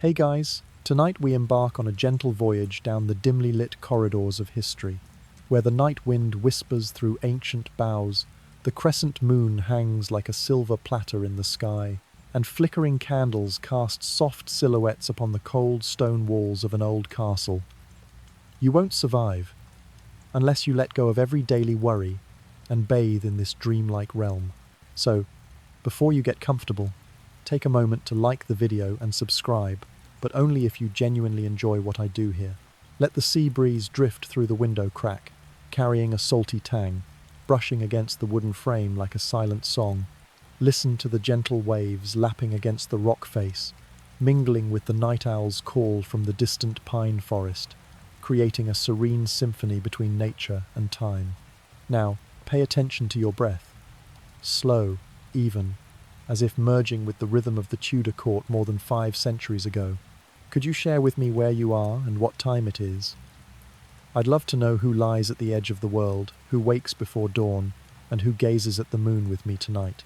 Hey guys, tonight we embark on a gentle voyage down the dimly lit corridors of history, where the night wind whispers through ancient boughs, the crescent moon hangs like a silver platter in the sky, and flickering candles cast soft silhouettes upon the cold stone walls of an old castle. You won't survive unless you let go of every daily worry and bathe in this dreamlike realm. So, before you get comfortable, take a moment to like the video and subscribe, but only if you genuinely enjoy what I do here. Let the sea breeze drift through the window crack, carrying a salty tang, brushing against the wooden frame like a silent song. Listen to the gentle waves lapping against the rock face, mingling with the night owl's call from the distant pine forest, creating a serene symphony between nature and time. Now, pay attention to your breath. Slow, even, as if merging with the rhythm of the Tudor court more than 5 centuries ago. Could you share with me where you are and what time it is? I'd love to know who lies at the edge of the world, who wakes before dawn, and who gazes at the moon with me tonight.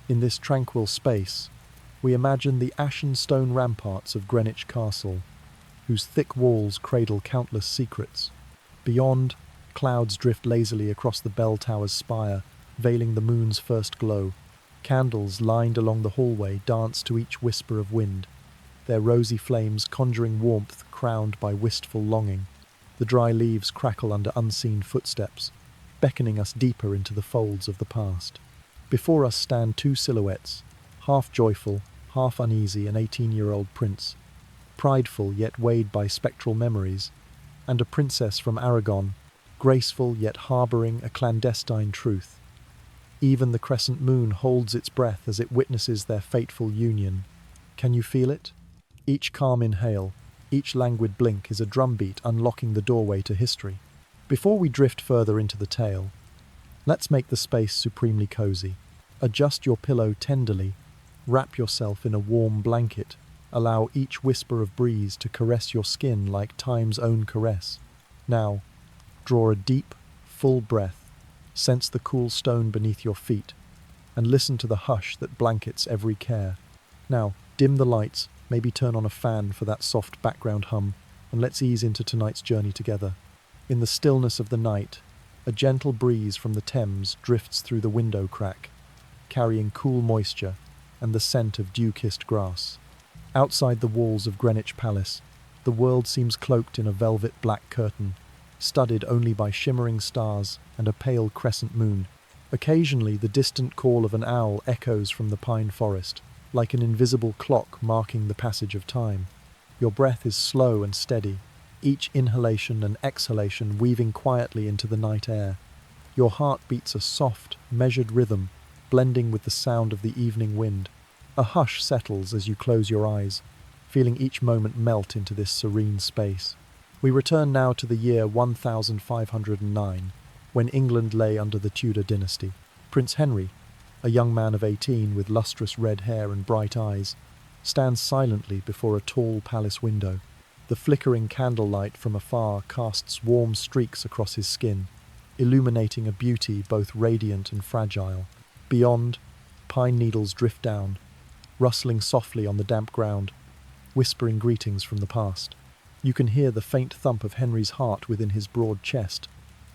In this tranquil space, we imagine the ashen stone ramparts of Greenwich Castle, whose thick walls cradle countless secrets. Beyond, clouds drift lazily across the bell tower's spire, veiling the moon's first glow. Candles lined along the hallway dance to each whisper of wind, their rosy flames conjuring warmth crowned by wistful longing. The dry leaves crackle under unseen footsteps, beckoning us deeper into the folds of the past. Before us stand 2 silhouettes, half joyful, half uneasy, an 18-year-old prince, prideful yet weighed by spectral memories, and a princess from Aragon, graceful yet harbouring a clandestine truth. Even the crescent moon holds its breath as it witnesses their fateful union. Can you feel it? Each calm inhale, each languid blink is a drumbeat unlocking the doorway to history. Before we drift further into the tale, let's make the space supremely cozy. Adjust your pillow tenderly, wrap yourself in a warm blanket, allow each whisper of breeze to caress your skin like time's own caress. Now, draw a deep, full breath. Sense the cool stone beneath your feet, and listen to the hush that blankets every care. Now, dim the lights, maybe turn on a fan for that soft background hum, and let's ease into tonight's journey together. In the stillness of the night, a gentle breeze from the Thames drifts through the window crack, carrying cool moisture and the scent of dew-kissed grass. Outside the walls of Greenwich Palace, the world seems cloaked in a velvet black curtain, studded only by shimmering stars and a pale crescent moon. Occasionally, the distant call of an owl echoes from the pine forest, like an invisible clock marking the passage of time. Your breath is slow and steady, each inhalation and exhalation weaving quietly into the night air. Your heart beats a soft, measured rhythm, blending with the sound of the evening wind. A hush settles as you close your eyes, feeling each moment melt into this serene space. We return now to the year 1509, when England lay under the Tudor dynasty. Prince Henry, a young man of 18 with lustrous red hair and bright eyes, stands silently before a tall palace window. The flickering candlelight from afar casts warm streaks across his skin, illuminating a beauty both radiant and fragile. Beyond, pine needles drift down, rustling softly on the damp ground, whispering greetings from the past. You can hear the faint thump of Henry's heart within his broad chest,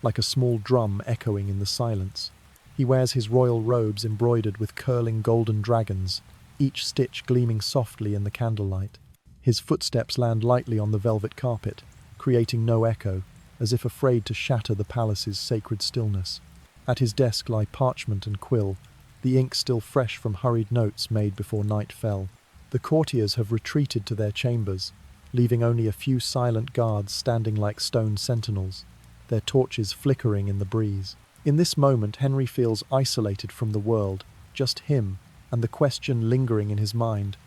like a small drum echoing in the silence. He wears his royal robes embroidered with curling golden dragons, each stitch gleaming softly in the candlelight. His footsteps land lightly on the velvet carpet, creating no echo, as if afraid to shatter the palace's sacred stillness. At his desk lie parchment and quill, the ink still fresh from hurried notes made before night fell. The courtiers have retreated to their chambers, leaving only a few silent guards standing like stone sentinels, their torches flickering in the breeze. In this moment, Henry feels isolated from the world, just him, and the question lingering in his mind: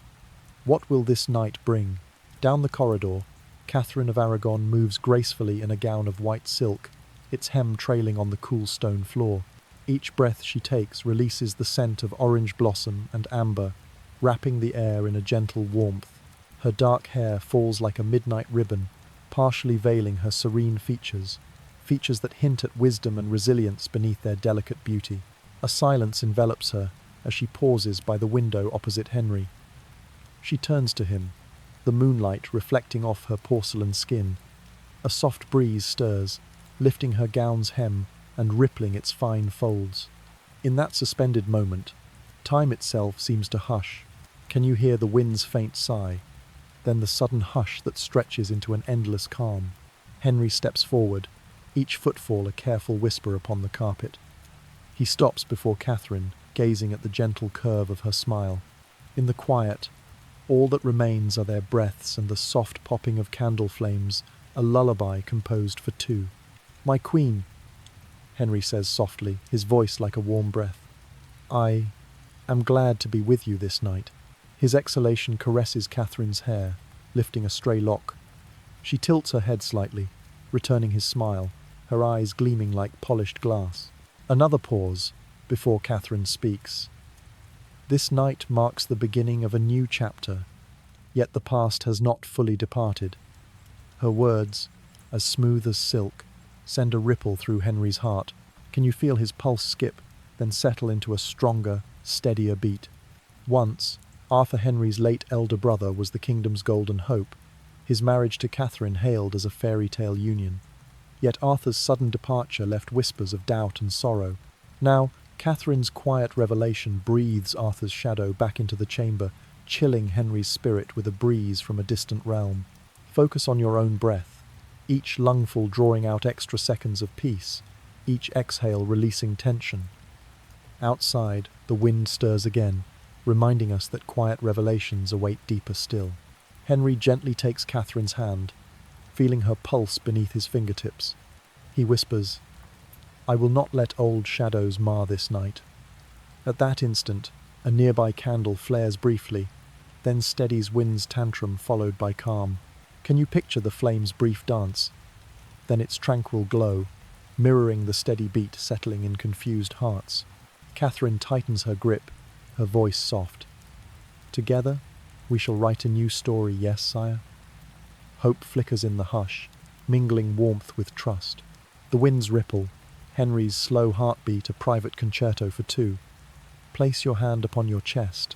what will this night bring? Down the corridor, Catherine of Aragon moves gracefully in a gown of white silk, its hem trailing on the cool stone floor. Each breath she takes releases the scent of orange blossom and amber, wrapping the air in a gentle warmth. Her dark hair falls like a midnight ribbon, partially veiling her serene features that hint at wisdom and resilience beneath their delicate beauty. A silence envelops her as she pauses by the window opposite Henry. She turns to him, the moonlight reflecting off her porcelain skin. A soft breeze stirs, lifting her gown's hem and rippling its fine folds. In that suspended moment, time itself seems to hush. Can you hear the wind's faint sigh? Then the sudden hush that stretches into an endless calm. Henry steps forward, each footfall a careful whisper upon the carpet. He stops before Catherine, gazing at the gentle curve of her smile. In the quiet, all that remains are their breaths and the soft popping of candle flames, a lullaby composed for two. "My queen," Henry says softly, his voice like a warm breath. "I am glad to be with you this night." His exhalation caresses Catherine's hair, lifting a stray lock. She tilts her head slightly, returning his smile, her eyes gleaming like polished glass. Another pause before Catherine speaks. This night marks the beginning of a new chapter, yet the past has not fully departed. Her words, as smooth as silk, send a ripple through Henry's heart. Can you feel his pulse skip, then settle into a stronger, steadier beat? Once, Arthur Henry's late elder brother was the kingdom's golden hope, his marriage to Catherine hailed as a fairy tale union. Yet Arthur's sudden departure left whispers of doubt and sorrow. Now, Catherine's quiet revelation breathes Arthur's shadow back into the chamber, chilling Henry's spirit with a breeze from a distant realm. Focus on your own breath, each lungful drawing out extra seconds of peace, each exhale releasing tension. Outside, the wind stirs again, reminding us that quiet revelations await deeper still. Henry gently takes Catherine's hand, feeling her pulse beneath his fingertips. He whispers, "I will not let old shadows mar this night." At that instant, a nearby candle flares briefly, then steadies wind's tantrum followed by calm. Can you picture the flame's brief dance? Then its tranquil glow, mirroring the steady beat settling in confused hearts. Catherine tightens her grip, her voice soft. "Together, we shall write a new story, yes, sire?" Hope flickers in the hush, mingling warmth with trust. The winds ripple, Henry's slow heartbeat a private concerto for two. Place your hand upon your chest.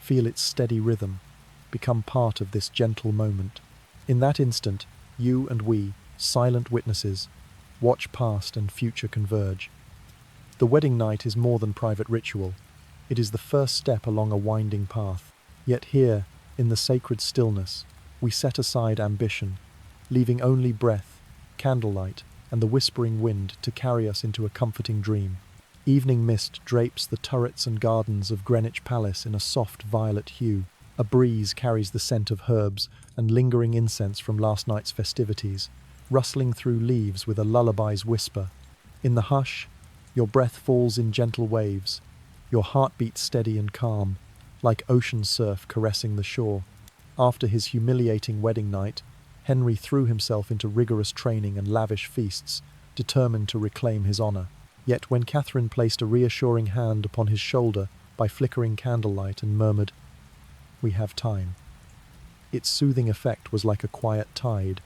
Feel its steady rhythm. Become part of this gentle moment. In that instant, you and we, silent witnesses, watch past and future converge. The wedding night is more than private ritual. It is the first step along a winding path. Yet here, in the sacred stillness, we set aside ambition, leaving only breath, candlelight, and the whispering wind to carry us into a comforting dream. Evening mist drapes the turrets and gardens of Greenwich Palace in a soft violet hue. A breeze carries the scent of herbs and lingering incense from last night's festivities, rustling through leaves with a lullaby's whisper. In the hush, your breath falls in gentle waves, your heartbeat steady and calm, like ocean surf caressing the shore. After his humiliating wedding night, Henry threw himself into rigorous training and lavish feasts, determined to reclaim his honor. Yet when Catherine placed a reassuring hand upon his shoulder by flickering candlelight and murmured, "We have time," its soothing effect was like a quiet tide,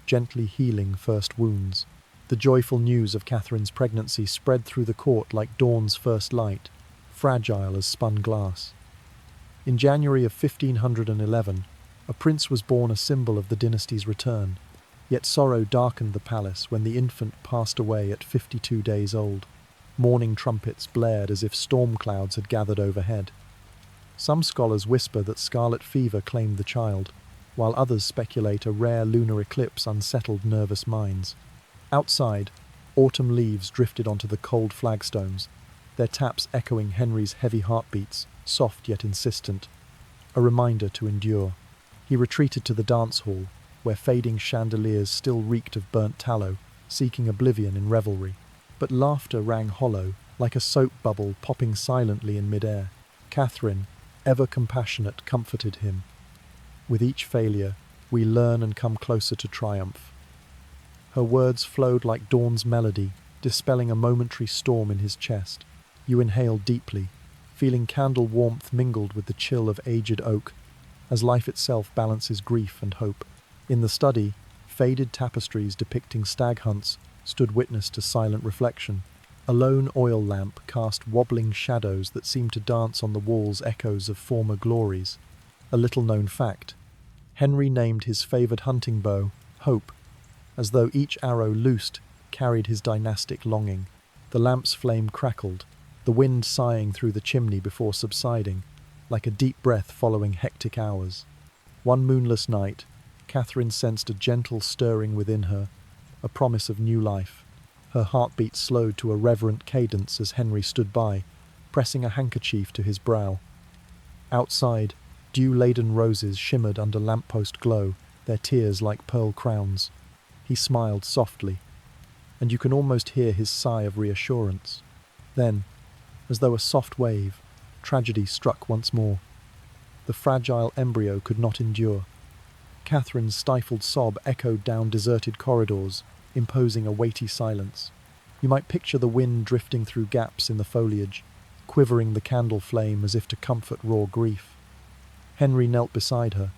gently healing first wounds. The joyful news of Catherine's pregnancy spread through the court like dawn's first light, fragile as spun glass. In January of 1511, a prince was born, a symbol of the dynasty's return. Yet sorrow darkened the palace when the infant passed away at 52 days old. Mourning trumpets blared as if storm clouds had gathered overhead. Some scholars whisper that scarlet fever claimed the child, while others speculate a rare lunar eclipse unsettled nervous minds. Outside, autumn leaves drifted onto the cold flagstones, their taps echoing Henry's heavy heartbeats, soft yet insistent, a reminder to endure. He retreated to the dance hall, where fading chandeliers still reeked of burnt tallow, seeking oblivion in revelry. But laughter rang hollow, like a soap bubble popping silently in midair. Catherine, ever compassionate, comforted him. With each failure, we learn and come closer to triumph. Her words flowed like dawn's melody, dispelling a momentary storm in his chest. You inhaled deeply, feeling candle warmth mingled with the chill of aged oak, as life itself balances grief and hope. In the study, faded tapestries depicting stag hunts stood witness to silent reflection. A lone oil lamp cast wobbling shadows that seemed to dance on the walls echoes of former glories. A little-known fact: Henry named his favoured hunting bow Hope, as though each arrow loosed carried his dynastic longing. The lamp's flame crackled, the wind sighing through the chimney before subsiding, like a deep breath following hectic hours. One moonless night, Catherine sensed a gentle stirring within her, a promise of new life. Her heartbeat slowed to a reverent cadence as Henry stood by, pressing a handkerchief to his brow. Outside, dew-laden roses shimmered under lamppost glow, their tears like pearl crowns. He smiled softly, and you can almost hear his sigh of reassurance. Then, as though a soft wave, tragedy struck once more. The fragile embryo could not endure. Catherine's stifled sob echoed down deserted corridors, imposing a weighty silence. You might picture the wind drifting through gaps in the foliage, quivering the candle flame as if to comfort raw grief. Henry knelt beside her,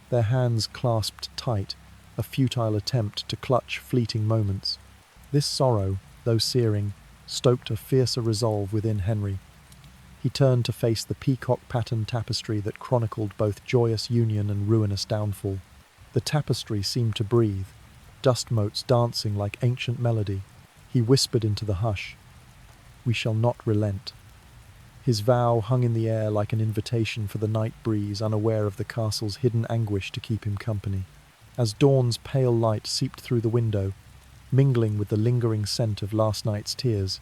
their hands clasped tight, a futile attempt to clutch fleeting moments. This sorrow, though searing, stoked a fiercer resolve within Henry. He turned to face the peacock-patterned tapestry that chronicled both joyous union and ruinous downfall. The tapestry seemed to breathe, dust motes dancing like ancient melody. He whispered into the hush, "We shall not relent." His vow hung in the air like an invitation for the night breeze, unaware of the castle's hidden anguish to keep him company. As dawn's pale light seeped through the window, mingling with the lingering scent of last night's tears,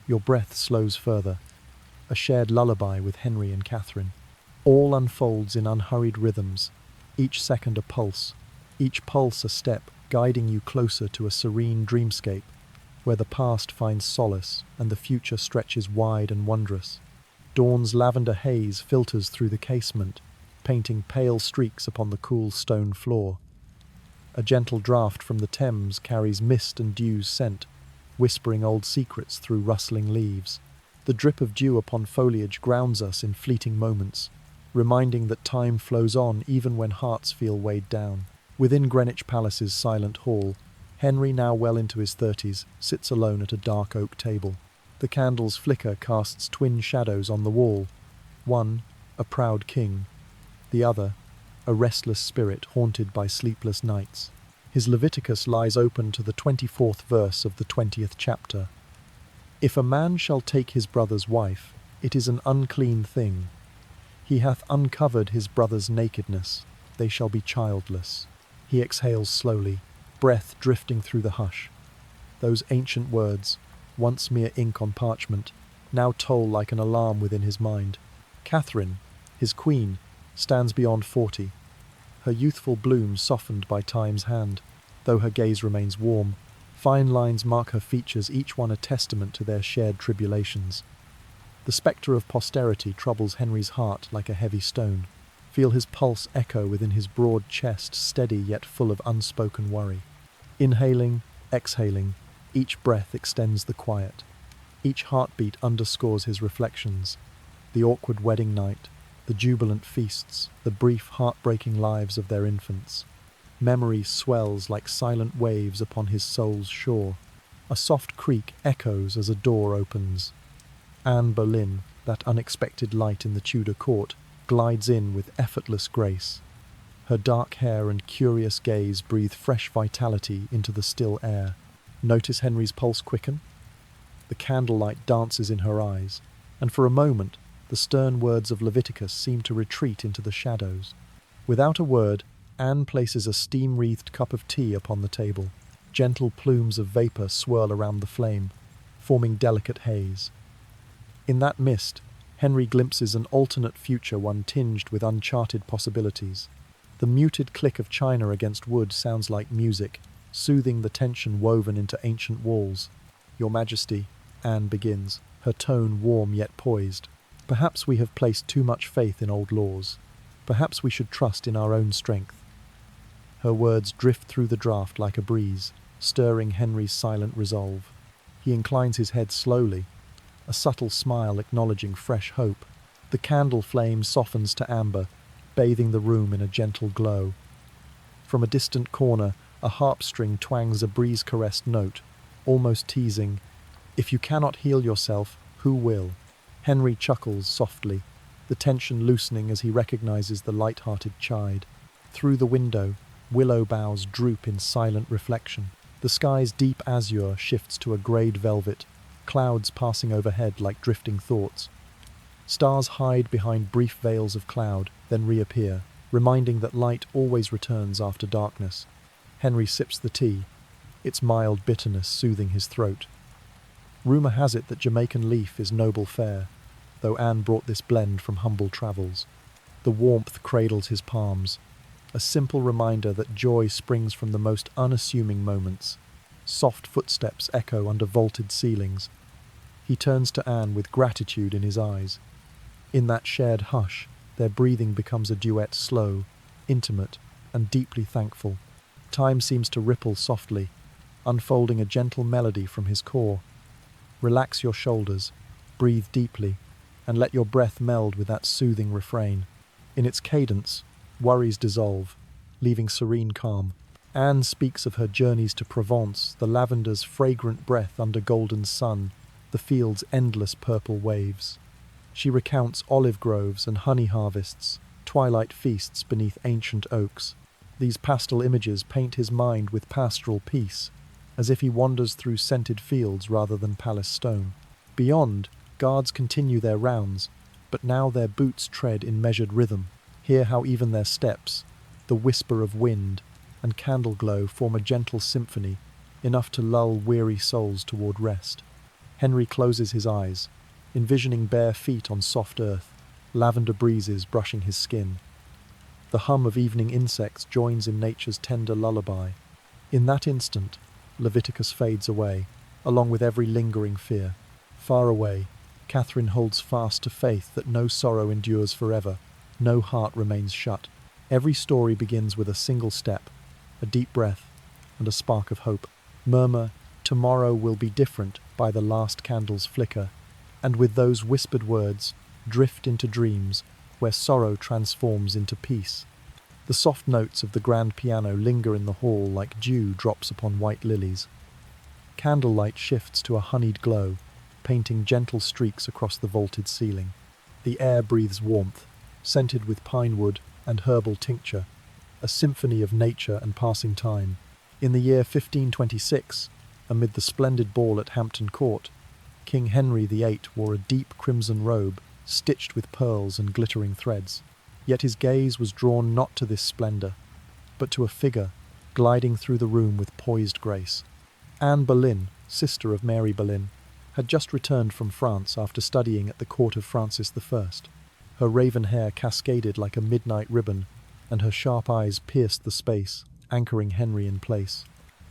your breath slows further, a shared lullaby with Henry and Catherine. All unfolds in unhurried rhythms, each second a pulse, each pulse a step guiding you closer to a serene dreamscape where the past finds solace and the future stretches wide and wondrous. Dawn's lavender haze filters through the casement, painting pale streaks upon the cool stone floor. A gentle draught from the Thames carries mist and dew's scent, whispering old secrets through rustling leaves. The drip of dew upon foliage grounds us in fleeting moments, reminding that time flows on even when hearts feel weighed down. Within Greenwich Palace's silent hall, Henry, now well into his 30s, sits alone at a dark oak table. The candle's flicker casts twin shadows on the wall. One, a proud king. The other, a restless spirit haunted by sleepless nights. His Leviticus lies open to the 24th verse of the 20th chapter. "If a man shall take his brother's wife, it is an unclean thing. He hath uncovered his brother's nakedness. They shall be childless." He exhales slowly, breath drifting through the hush. Those ancient words, once mere ink on parchment, now toll like an alarm within his mind. Catherine, his queen, stands beyond 40, her youthful bloom softened by time's hand, though her gaze remains warm. Fine lines mark her features, each one a testament to their shared tribulations. The spectre of posterity troubles Henry's heart like a heavy stone. Feel his pulse echo within his broad chest, steady yet full of unspoken worry. Inhaling, exhaling, each breath extends the quiet. Each heartbeat underscores his reflections. The awkward wedding night, the jubilant feasts, the brief, heartbreaking lives of their infants. Memory swells like silent waves upon his soul's shore. A soft creak echoes as a door opens. Anne Boleyn, that unexpected light in the Tudor court, glides in with effortless grace. Her dark hair and curious gaze breathe fresh vitality into the still air. Notice Henry's pulse quicken? The candlelight dances in her eyes, and for a moment, the stern words of Leviticus seem to retreat into the shadows. Without a word, Anne places a steam-wreathed cup of tea upon the table. Gentle plumes of vapour swirl around the flame, forming delicate haze. In that mist, Henry glimpses an alternate future, one tinged with uncharted possibilities. The muted click of china against wood sounds like music, soothing the tension woven into ancient walls. "Your Majesty," Anne begins, her tone warm yet poised. "Perhaps we have placed too much faith in old laws. Perhaps we should trust in our own strength." Her words drift through the draught like a breeze, stirring Henry's silent resolve. He inclines his head slowly, a subtle smile acknowledging fresh hope. The candle flame softens to amber, bathing the room in a gentle glow. From a distant corner, a harp string twangs a breeze-caressed note, almost teasing, "If you cannot heal yourself, who will?" Henry chuckles softly, the tension loosening as he recognizes the light-hearted chide. Through the window, willow boughs droop in silent reflection. The sky's deep azure shifts to a greyed velvet, clouds passing overhead like drifting thoughts. Stars hide behind brief veils of cloud, then reappear, reminding that light always returns after darkness. Henry sips the tea, its mild bitterness soothing his throat. Rumour has it that Jamaican leaf is noble fare, though Anne brought this blend from humble travels. The warmth cradles his palms, a simple reminder that joy springs from the most unassuming moments. Soft footsteps echo under vaulted ceilings. He turns to Anne with gratitude in his eyes. In that shared hush, their breathing becomes a duet, slow, intimate, and deeply thankful. Time seems to ripple softly, unfolding a gentle melody from his core. Relax your shoulders, breathe deeply, and let your breath meld with that soothing refrain. In its cadence, worries dissolve, leaving serene calm. Anne speaks of her journeys to Provence, the lavender's fragrant breath under golden sun, the field's endless purple waves. She recounts olive groves and honey harvests, twilight feasts beneath ancient oaks. These pastel images paint his mind with pastoral peace, as if he wanders through scented fields rather than palace stone. Beyond, guards continue their rounds, but now their boots tread in measured rhythm. Hear how even their steps, the whisper of wind, and candle glow form a gentle symphony, enough to lull weary souls toward rest. Henry closes his eyes, envisioning bare feet on soft earth, lavender breezes brushing his skin. The hum of evening insects joins in nature's tender lullaby. In that instant, Leviticus fades away, along with every lingering fear. Far away, Catherine holds fast to faith that no sorrow endures forever, no heart remains shut. Every story begins with a single step, a deep breath, and a spark of hope. Murmur, "Tomorrow will be different," by the last candle's flicker, and with those whispered words, drift into dreams where sorrow transforms into peace. The soft notes of the grand piano linger in the hall like dew drops upon white lilies. Candlelight shifts to a honeyed glow, painting gentle streaks across the vaulted ceiling. The air breathes warmth, scented with pine wood and herbal tincture, a symphony of nature and passing time. In the year 1526, amid the splendid ball at Hampton Court, King Henry VIII wore a deep crimson robe, stitched with pearls and glittering threads. Yet his gaze was drawn not to this splendour, but to a figure gliding through the room with poised grace. Anne Boleyn, sister of Mary Boleyn, had just returned from France after studying at the court of Francis I. Her raven hair cascaded like a midnight ribbon, and her sharp eyes pierced the space, anchoring Henry in place.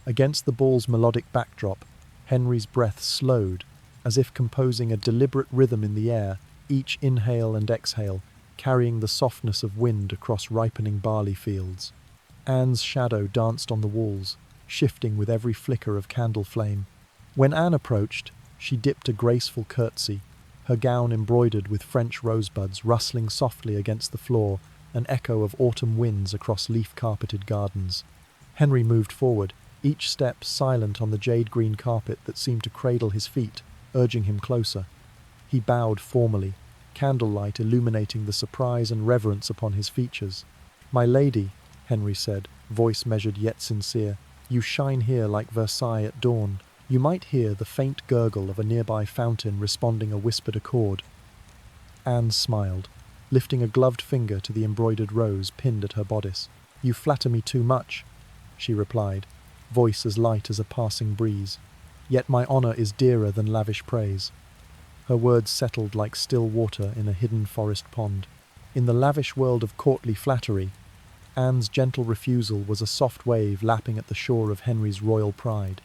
Against the ball's melodic backdrop, Henry's breath slowed, as if composing a deliberate rhythm in the air, each inhale and exhale, carrying the softness of wind across ripening barley fields. Anne's shadow danced on the walls, shifting with every flicker of candle flame. When Anne approached, she dipped a graceful curtsy, her gown embroidered with French rosebuds rustling softly against the floor, an echo of autumn winds across leaf-carpeted gardens. Henry moved forward, each step silent on the jade-green carpet that seemed to cradle his feet, urging him closer. He bowed formally, candlelight illuminating the surprise and reverence upon his features. "My lady," Henry said, voice measured yet sincere, "you shine here like Versailles at dawn." You might hear the faint gurgle of a nearby fountain responding a whispered accord. Anne smiled, lifting a gloved finger to the embroidered rose pinned at her bodice. "You flatter me too much," she replied, voice as light as a passing breeze. "Yet my honour is dearer than lavish praise." Her words settled like still water in a hidden forest pond. In the lavish world of courtly flattery, Anne's gentle refusal was a soft wave lapping at the shore of Henry's royal pride.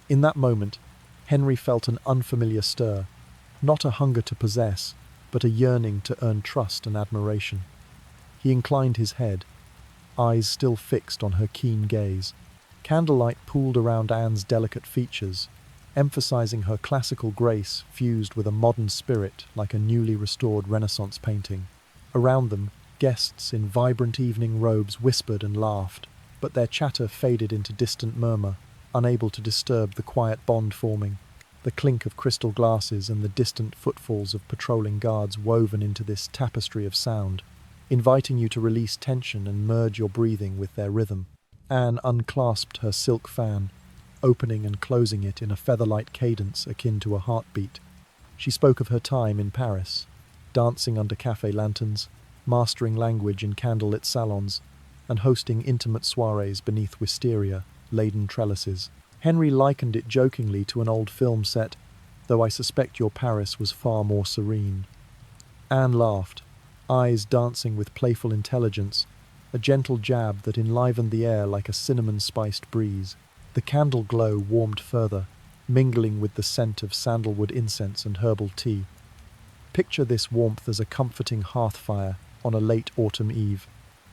In that moment, Henry felt an unfamiliar stir, not a hunger to possess, but a yearning to earn trust and admiration. He inclined his head, eyes still fixed on her keen gaze. Candlelight pooled around Anne's delicate features, emphasizing her classical grace fused with a modern spirit like a newly restored Renaissance painting. Around them, guests in vibrant evening robes whispered and laughed, but their chatter faded into distant murmur, unable to disturb the quiet bond forming. The clink of crystal glasses and the distant footfalls of patrolling guards woven into this tapestry of sound. inviting you to release tension and merge your breathing with their rhythm. Anne unclasped her silk fan, opening and closing it in a feather-light cadence akin to a heartbeat. She spoke of her time in Paris, dancing under café lanterns, mastering language in candlelit salons, and hosting intimate soirees beneath wisteria-laden trellises. Henry likened it jokingly to an old film set, though I suspect your Paris was far more serene. Anne laughed, eyes dancing with playful intelligence, a gentle jab that enlivened the air like a cinnamon-spiced breeze. The candle glow warmed further, mingling with the scent of sandalwood incense and herbal tea. Picture this warmth as a comforting hearth fire on a late autumn eve.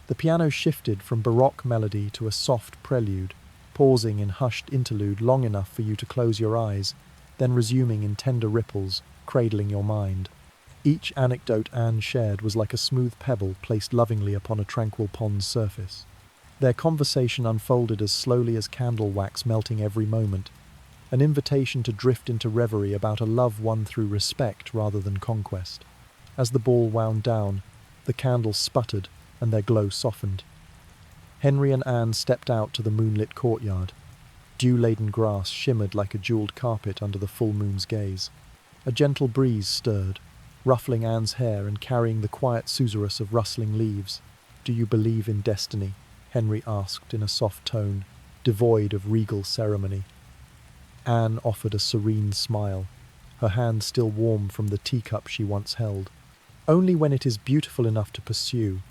The piano shifted from baroque melody to a soft prelude, pausing in hushed interlude long enough for you to close your eyes, then resuming in tender ripples, cradling your mind. Each anecdote Anne shared was like a smooth pebble placed lovingly upon a tranquil pond's surface. Their conversation unfolded as slowly as candle wax melting every moment, an invitation to drift into reverie about a love won through respect rather than conquest. As the ball wound down, the candles sputtered and their glow softened. Henry and Anne stepped out to the moonlit courtyard. Dew-laden grass shimmered like a jeweled carpet under the full moon's gaze. A gentle breeze stirred, ruffling Anne's hair and carrying the quiet susurrus of rustling leaves. "Do you believe in destiny?" Henry asked in a soft tone, devoid of regal ceremony. Anne offered a serene smile, her hand still warm from the teacup she once held. "Only when it is beautiful enough to pursue,"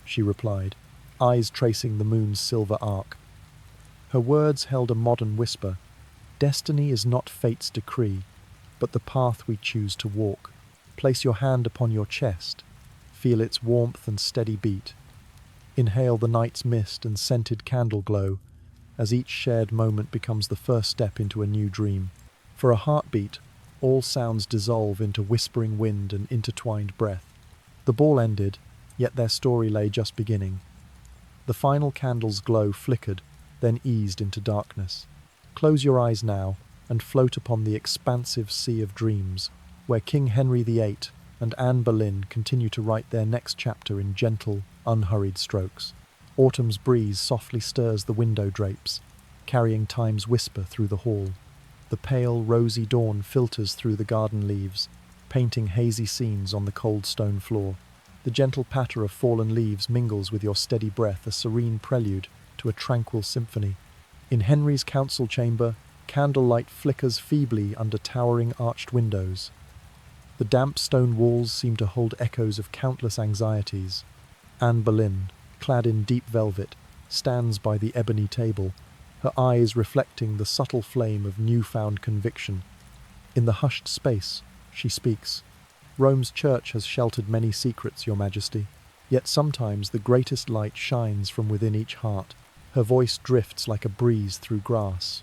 she replied, eyes tracing the moon's silver arc. Her words held a modern whisper. "Destiny is not fate's decree, but the path we choose to walk. Place your hand upon your chest, feel its warmth and steady beat. Inhale the night's mist and scented candle glow, as each shared moment becomes the first step into a new dream. For a heartbeat, all sounds dissolve into whispering wind and intertwined breath." The ball ended, yet their story lay just beginning. The final candle's glow flickered, then eased into darkness. Close your eyes now and float upon the expansive sea of dreams, where King Henry VIII and Anne Boleyn continue to write their next chapter in gentle, unhurried strokes. Autumn's breeze softly stirs the window drapes, carrying time's whisper through the hall. The pale, rosy dawn filters through the garden leaves, painting hazy scenes on the cold stone floor. The gentle patter of fallen leaves mingles with your steady breath, a serene prelude to a tranquil symphony. In Henry's council chamber, candlelight flickers feebly under towering arched windows. The damp stone walls seem to hold echoes of countless anxieties. Anne Boleyn, clad in deep velvet, stands by the ebony table, her eyes reflecting the subtle flame of newfound conviction. In the hushed space, she speaks. "Rome's church has sheltered many secrets, Your Majesty, yet sometimes the greatest light shines from within each heart." Her voice drifts like a breeze through grass.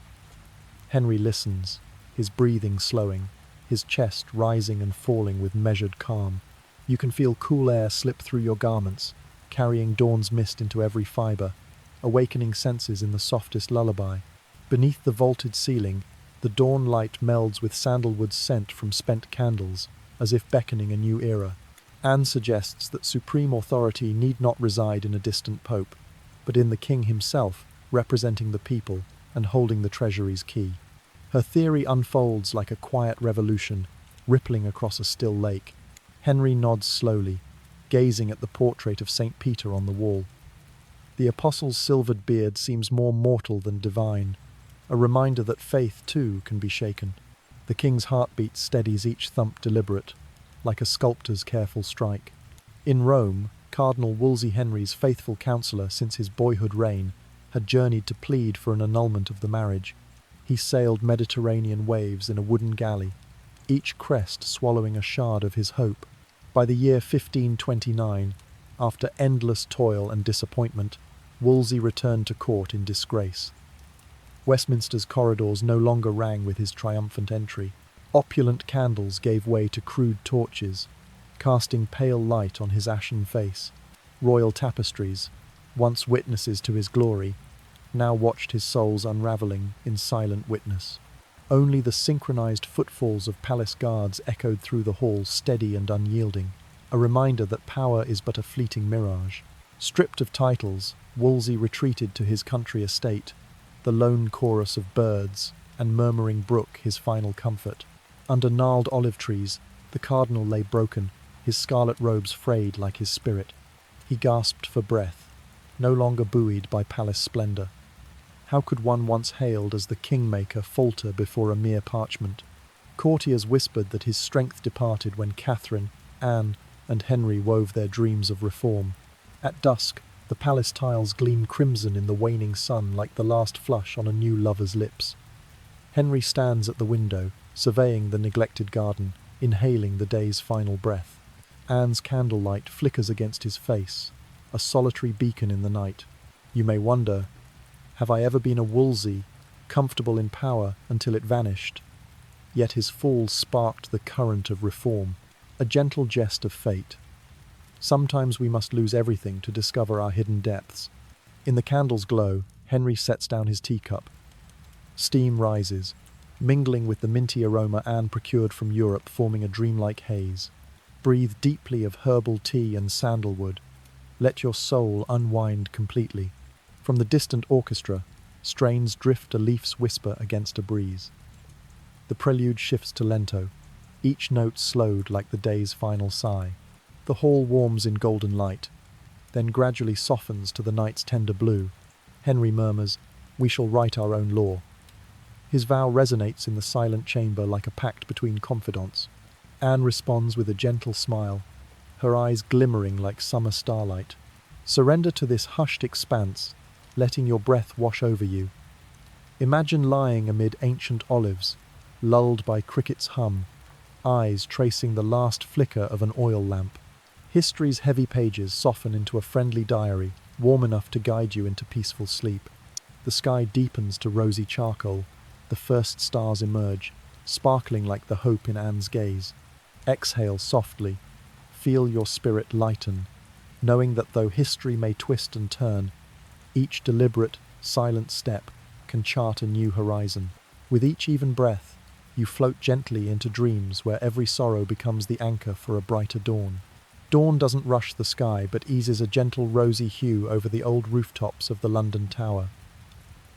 Henry listens, his breathing slowing, his chest rising and falling with measured calm. You can feel cool air slip through your garments, carrying dawn's mist into every fibre, awakening senses in the softest lullaby. Beneath the vaulted ceiling, the dawn light melds with sandalwood scent from spent candles, as if beckoning a new era. Anne suggests that supreme authority need not reside in a distant pope, but in the king himself, representing the people and holding the treasury's key. Her theory unfolds like a quiet revolution, rippling across a still lake. Henry nods slowly, gazing at the portrait of St. Peter on the wall. The apostle's silvered beard seems more mortal than divine, a reminder that faith, too, can be shaken. The king's heartbeat steadies each thump deliberate, like a sculptor's careful strike. In Rome, Cardinal Wolsey Henry's faithful counsellor since his boyhood reign had journeyed to plead for an annulment of the marriage. He sailed Mediterranean waves in a wooden galley, each crest swallowing a shard of his hope. By the year 1529, after endless toil and disappointment, Wolsey returned to court in disgrace. Westminster's corridors no longer rang with his triumphant entry. Opulent candles gave way to crude torches, casting pale light on his ashen face. Royal tapestries, once witnesses to his glory, now watched his soul's unravelling in silent witness. Only the synchronized footfalls of palace guards echoed through the hall, steady and unyielding. a reminder that power is but a fleeting mirage. Stripped of titles, Wolsey retreated to his country estate, the lone chorus of birds and murmuring brook his final comfort. Under gnarled olive trees, the cardinal lay broken, his scarlet robes frayed like his spirit. He gasped for breath, no longer buoyed by palace splendour. How could one once hailed as the kingmaker falter before a mere parchment? Courtiers whispered that his strength departed when Catherine, Anne, and Henry wove their dreams of reform. At dusk, the palace tiles gleam crimson in the waning sun like the last flush on a new lover's lips. Henry stands at the window, surveying the neglected garden, inhaling the day's final breath. Anne's candlelight flickers against his face, a solitary beacon in the night. You may wonder, have I ever been a Wolsey, comfortable in power until it vanished? Yet his fall sparked the current of reform, a gentle jest of fate. Sometimes we must lose everything to discover our hidden depths. In the candle's glow, Henry sets down his teacup. Steam rises, mingling with the minty aroma Anne procured from Europe, forming a dreamlike haze. Breathe deeply of herbal tea and sandalwood. Let your soul unwind completely. From the distant orchestra, strains drift a leaf's whisper against a breeze. The prelude shifts to lento, each note slowed like the day's final sigh. The hall warms in golden light, then gradually softens to the night's tender blue. Henry murmurs, "We shall write our own law." His vow resonates in the silent chamber like a pact between confidants. Anne responds with a gentle smile, her eyes glimmering like summer starlight. Surrender to this hushed expanse, letting your breath wash over you. Imagine lying amid ancient olives, lulled by crickets' hum, eyes tracing the last flicker of an oil lamp. History's heavy pages soften into a friendly diary, warm enough to guide you into peaceful sleep. The sky deepens to rosy charcoal. The first stars emerge, sparkling like the hope in Anne's gaze. Exhale softly. Feel your spirit lighten, knowing that though history may twist and turn, each deliberate, silent step can chart a new horizon. With each even breath, you float gently into dreams where every sorrow becomes the anchor for a brighter dawn. Dawn doesn't rush the sky, but eases a gentle rosy hue over the old rooftops of the London Tower.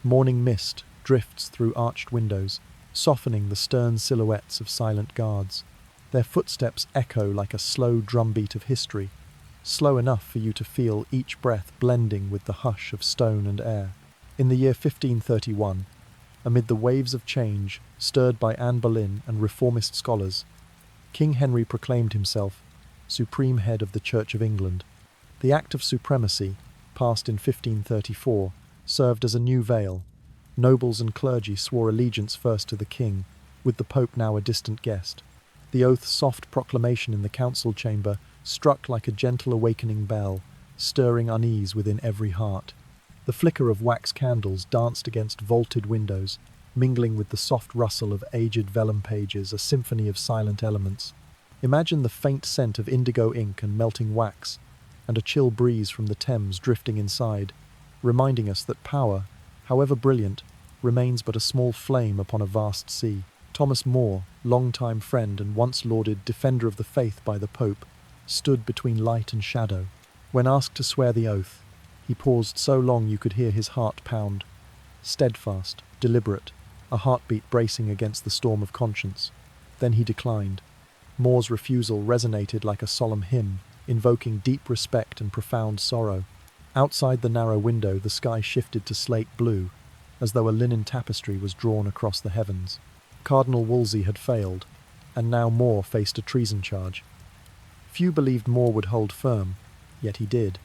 Morning mist drifts through arched windows, softening the stern silhouettes of silent guards. Their footsteps echo like a slow drumbeat of history, slow enough for you to feel each breath blending with the hush of stone and air. In the year 1531, amid the waves of change stirred by Anne Boleyn and reformist scholars, King Henry proclaimed himself supreme head of the Church of England. The Act of Supremacy, passed in 1534, served as a new veil. Nobles and clergy swore allegiance first to the king, with the Pope now a distant guest. The oath's soft proclamation in the council chamber struck like a gentle awakening bell, stirring unease within every heart. The flicker of wax candles danced against vaulted windows, mingling with the soft rustle of aged vellum pages, a symphony of silent elements. Imagine the faint scent of indigo ink and melting wax, and a chill breeze from the Thames drifting inside, reminding us that power, however brilliant, remains but a small flame upon a vast sea. Thomas More, longtime friend and once lauded defender of the faith by the Pope, stood between light and shadow. When asked to swear the oath, he paused so long you could hear his heart pound. Steadfast, deliberate, a heartbeat bracing against the storm of conscience. Then he declined. More's refusal resonated like a solemn hymn, invoking deep respect and profound sorrow. Outside the narrow window, the sky shifted to slate blue, as though a linen tapestry was drawn across the heavens. Cardinal Wolsey had failed, and now More faced a treason charge. Few believed More would hold firm, yet he did.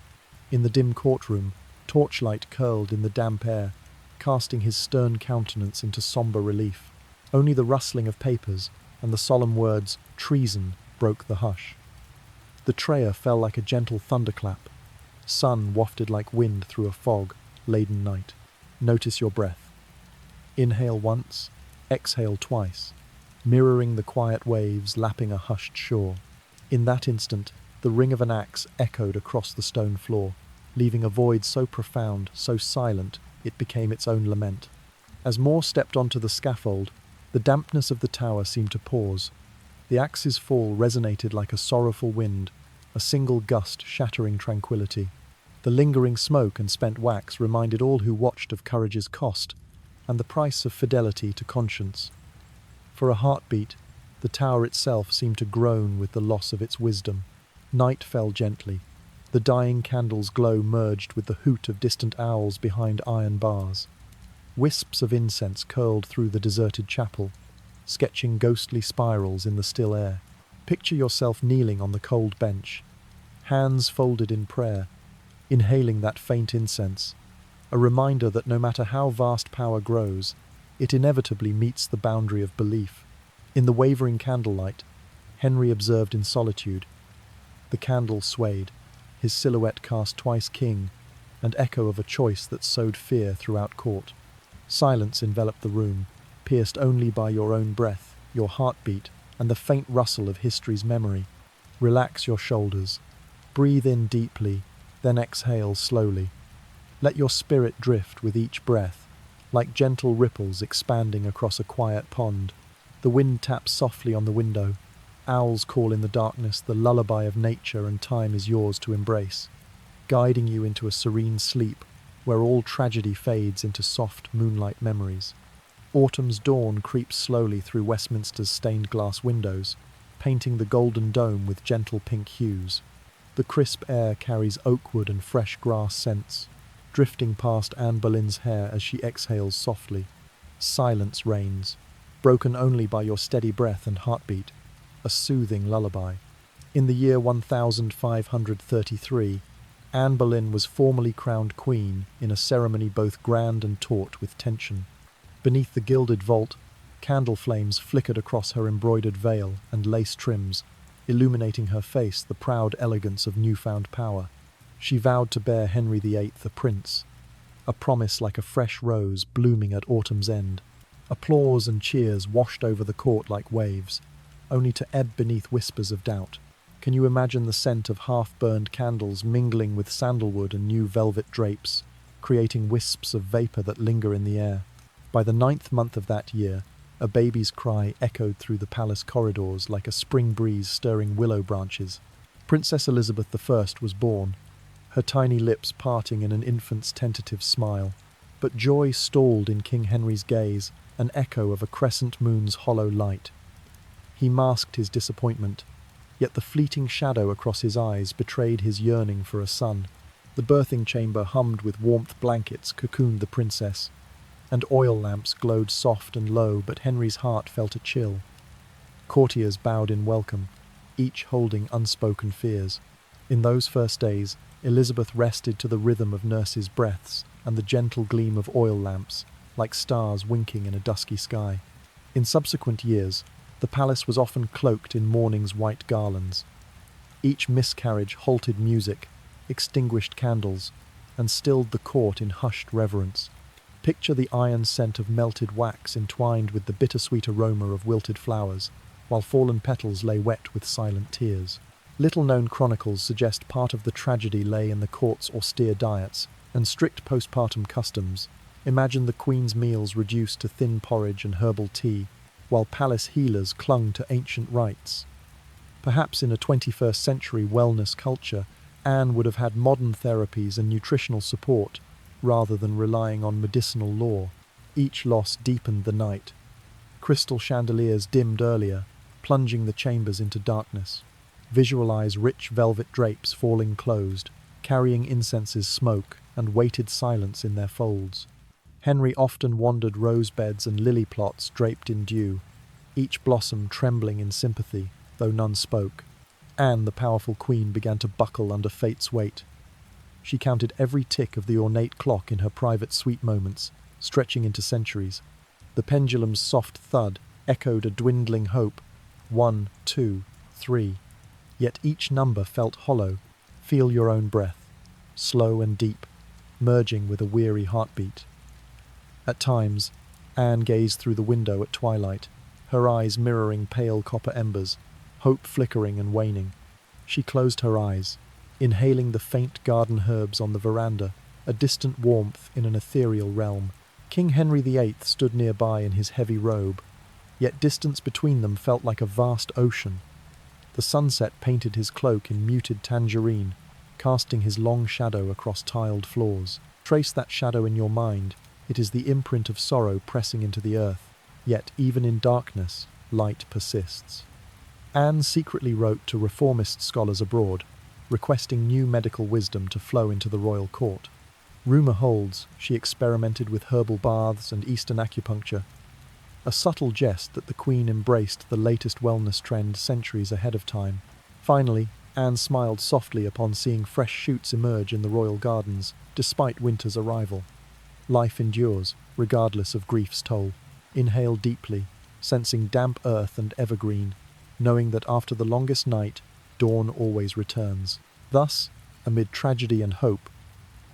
In the dim courtroom, torchlight curled in the damp air, casting his stern countenance into sombre relief. Only the rustling of papers and the solemn words, "treason," broke the hush. The treyer fell like a gentle thunderclap. Sun wafted like wind through a fog-laden night. Notice your breath. Inhale once, exhale twice, mirroring the quiet waves lapping a hushed shore. In that instant, the ring of an axe echoed across the stone floor, leaving a void so profound, so silent, it became its own lament. As More stepped onto the scaffold, the dampness of the tower seemed to pause. The axe's fall resonated like a sorrowful wind, a single gust shattering tranquility. The lingering smoke and spent wax reminded all who watched of courage's cost and the price of fidelity to conscience. For a heartbeat, the tower itself seemed to groan with the loss of its wisdom. Night fell gently. The dying candle's glow merged with the hoot of distant owls behind iron bars. Wisps of incense curled through the deserted chapel, sketching ghostly spirals in the still air. Picture yourself kneeling on the cold bench, hands folded in prayer, inhaling that faint incense, a reminder that no matter how vast power grows, it inevitably meets the boundary of belief. In the wavering candlelight, Henry observed in solitude. The candle swayed, his silhouette cast twice king, and echo of a choice that sowed fear throughout court. Silence enveloped the room, pierced only by your own breath, your heartbeat, and the faint rustle of history's memory. Relax your shoulders. Breathe in deeply, then exhale slowly. Let your spirit drift with each breath, like gentle ripples expanding across a quiet pond. The wind taps softly on the window. Owls call in the darkness, the lullaby of nature, and time is yours to embrace, guiding you into a serene sleep where all tragedy fades into soft moonlight memories. Autumn's dawn creeps slowly through Westminster's stained glass windows, painting the golden dome with gentle pink hues. The crisp air carries oakwood and fresh grass scents, drifting past Anne Boleyn's hair as she exhales softly. Silence reigns, broken only by your steady breath and heartbeat, a soothing lullaby. In the year 1533, Anne Boleyn was formally crowned queen in a ceremony both grand and taut with tension. Beneath the gilded vault, candle flames flickered across her embroidered veil and lace trims, illuminating her face the proud elegance of newfound power. She vowed to bear Henry VIII a prince, a promise like a fresh rose blooming at autumn's end. Applause and cheers washed over the court like waves, only to ebb beneath whispers of doubt. Can you imagine the scent of half-burned candles mingling with sandalwood and new velvet drapes, creating wisps of vapor that linger in the air? By the 9th month of that year, a baby's cry echoed through the palace corridors like a spring breeze stirring willow branches. Princess Elizabeth I was born, her tiny lips parting in an infant's tentative smile. But joy stalled in King Henry's gaze, an echo of a crescent moon's hollow light. He masked his disappointment, yet the fleeting shadow across his eyes betrayed his yearning for a son. The birthing chamber hummed with warmth, blankets cocooned the princess, and oil lamps glowed soft and low, but Henry's heart felt a chill. Courtiers bowed in welcome, each holding unspoken fears. In those first days, Elizabeth rested to the rhythm of nurses' breaths and the gentle gleam of oil lamps, like stars winking in a dusky sky. In subsequent years, the palace was often cloaked in mourning's white garlands. Each miscarriage halted music, extinguished candles, and stilled the court in hushed reverence. Picture the iron scent of melted wax entwined with the bittersweet aroma of wilted flowers, while fallen petals lay wet with silent tears. Little-known chronicles suggest part of the tragedy lay in the court's austere diets and strict postpartum customs. Imagine the Queen's meals reduced to thin porridge and herbal tea, while palace healers clung to ancient rites. Perhaps in a 21st century wellness culture, Anne would have had modern therapies and nutritional support, rather than relying on medicinal lore. Each loss deepened the night. Crystal chandeliers dimmed earlier, plunging the chambers into darkness. Visualize rich velvet drapes falling closed, carrying incense's smoke and weighted silence in their folds. Henry often wandered rose beds and lily plots draped in dew, each blossom trembling in sympathy, though none spoke. Anne, the powerful queen, began to buckle under fate's weight. She counted every tick of the ornate clock in her private sweet moments, stretching into centuries. The pendulum's soft thud echoed a dwindling hope. 1, 2, 3. Yet each number felt hollow. Feel your own breath, slow and deep, merging with a weary heartbeat. At times, Anne gazed through the window at twilight, her eyes mirroring pale copper embers, hope flickering and waning. She closed her eyes, inhaling the faint garden herbs on the veranda, a distant warmth in an ethereal realm. King Henry VIII stood nearby in his heavy robe, yet distance between them felt like a vast ocean. The sunset painted his cloak in muted tangerine, casting his long shadow across tiled floors. Trace that shadow in your mind. It is the imprint of sorrow pressing into the earth. Yet, even in darkness, light persists. Anne secretly wrote to reformist scholars abroad, requesting new medical wisdom to flow into the royal court. Rumour holds she experimented with herbal baths and Eastern acupuncture, a subtle jest that the Queen embraced the latest wellness trend centuries ahead of time. Finally, Anne smiled softly upon seeing fresh shoots emerge in the royal gardens, despite winter's arrival. Life endures, regardless of grief's toll. Inhale deeply, sensing damp earth and evergreen, knowing that after the longest night, dawn always returns. Thus, amid tragedy and hope,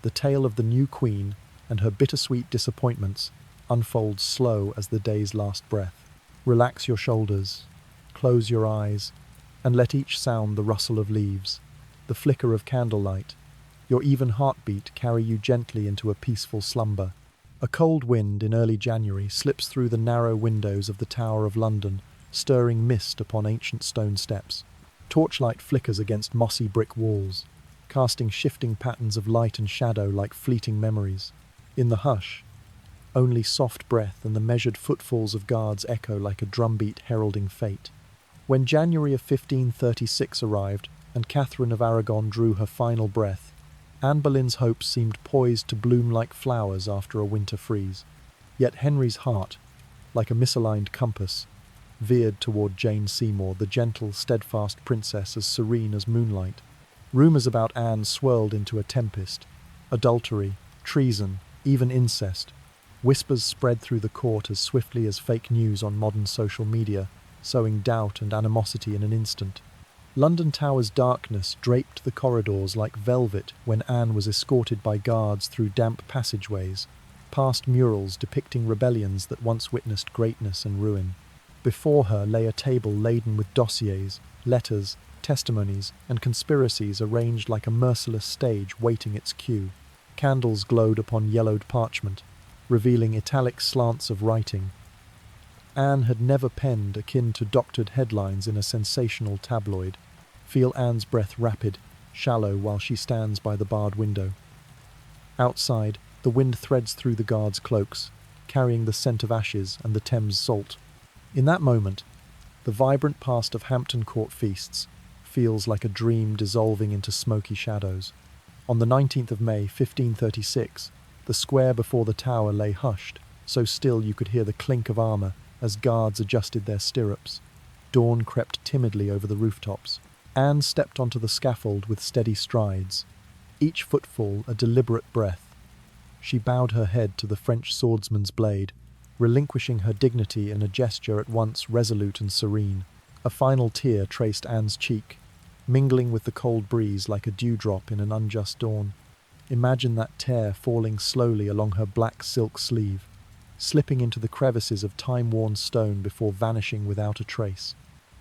the tale of the new Queen and her bittersweet disappointments unfolds slow as the day's last breath. Relax your shoulders, close your eyes, and let each sound the rustle of leaves, the flicker of candlelight, your even heartbeat carry you gently into a peaceful slumber. A cold wind in early January slips through the narrow windows of the Tower of London, stirring mist upon ancient stone steps. Torchlight flickers against mossy brick walls, casting shifting patterns of light and shadow like fleeting memories. In the hush, only soft breath and the measured footfalls of guards echo like a drumbeat heralding fate. When January of 1536 arrived and Catherine of Aragon drew her final breath, Anne Boleyn's hopes seemed poised to bloom like flowers after a winter freeze. Yet Henry's heart, like a misaligned compass, veered toward Jane Seymour, the gentle, steadfast princess as serene as moonlight. Rumours about Anne swirled into a tempest. Adultery, treason, even incest. Whispers spread through the court as swiftly as fake news on modern social media, sowing doubt and animosity in an instant. London Tower's darkness draped the corridors like velvet when Anne was escorted by guards through damp passageways, past murals depicting rebellions that once witnessed greatness and ruin. Before her lay a table laden with dossiers, letters, testimonies, and conspiracies arranged like a merciless stage waiting its cue. Candles glowed upon yellowed parchment, revealing italic slants of writing. Anne had never penned akin to doctored headlines in a sensational tabloid. Feel Anne's breath rapid, shallow while she stands by the barred window. Outside, the wind threads through the guards' cloaks, carrying the scent of ashes and the Thames salt. In that moment, the vibrant past of Hampton Court feasts feels like a dream dissolving into smoky shadows. On the 19th of May, 1536, the square before the tower lay hushed, so still you could hear the clink of armour as guards adjusted their stirrups. Dawn crept timidly over the rooftops. Anne stepped onto the scaffold with steady strides, each footfall a deliberate breath. She bowed her head to the French swordsman's blade, relinquishing her dignity in a gesture at once resolute and serene. A final tear traced Anne's cheek, mingling with the cold breeze like a dewdrop in an unjust dawn. Imagine that tear falling slowly along her black silk sleeve, slipping into the crevices of time-worn stone before vanishing without a trace.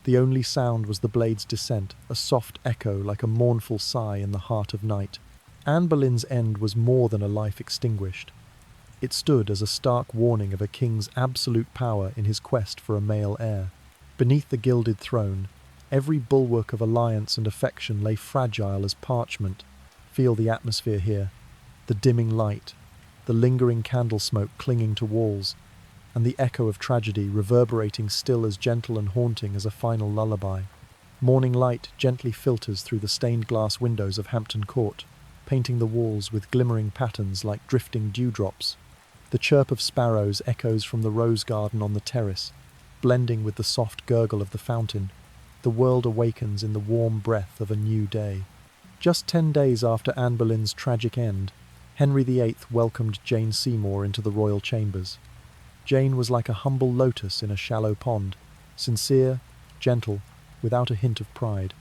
The only sound was the blade's descent, a soft echo like a mournful sigh in the heart of night. Anne Boleyn's end was more than a life extinguished. It stood as a stark warning of a king's absolute power in his quest for a male heir. Beneath the gilded throne, every bulwark of alliance and affection lay fragile as parchment. Feel the atmosphere here, the dimming light, the lingering candle smoke clinging to walls, and the echo of tragedy reverberating still as gentle and haunting as a final lullaby. Morning light gently filters through the stained glass windows of Hampton Court, painting the walls with glimmering patterns like drifting dewdrops. The chirp of sparrows echoes from the rose garden on the terrace, blending with the soft gurgle of the fountain. The world awakens in the warm breath of a new day. Just 10 days after Anne Boleyn's tragic end, Henry VIII welcomed Jane Seymour into the royal chambers. Jane was like a humble lotus in a shallow pond, sincere, gentle, without a hint of pride.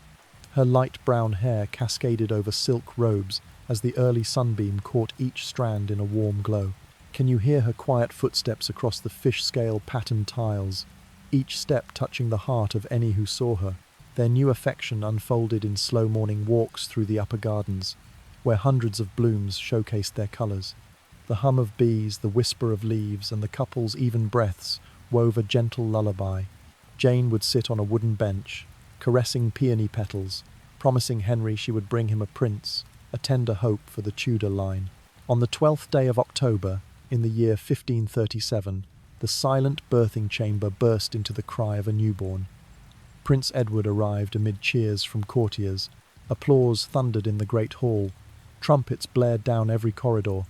Her light brown hair cascaded over silk robes as the early sunbeam caught each strand in a warm glow. Can you hear her quiet footsteps across the fish-scale patterned tiles, each step touching the heart of any who saw her? Their new affection unfolded in slow morning walks through the upper gardens, where hundreds of blooms showcased their colours. The hum of bees, the whisper of leaves, and the couple's even breaths wove a gentle lullaby. Jane would sit on a wooden bench, caressing peony petals, promising Henry she would bring him a prince, a tender hope for the Tudor line. On the 12th day of October, in the year 1537, the silent birthing chamber burst into the cry of a newborn. Prince Edward arrived amid cheers from courtiers. Applause thundered in the great hall, trumpets blared down every corridor,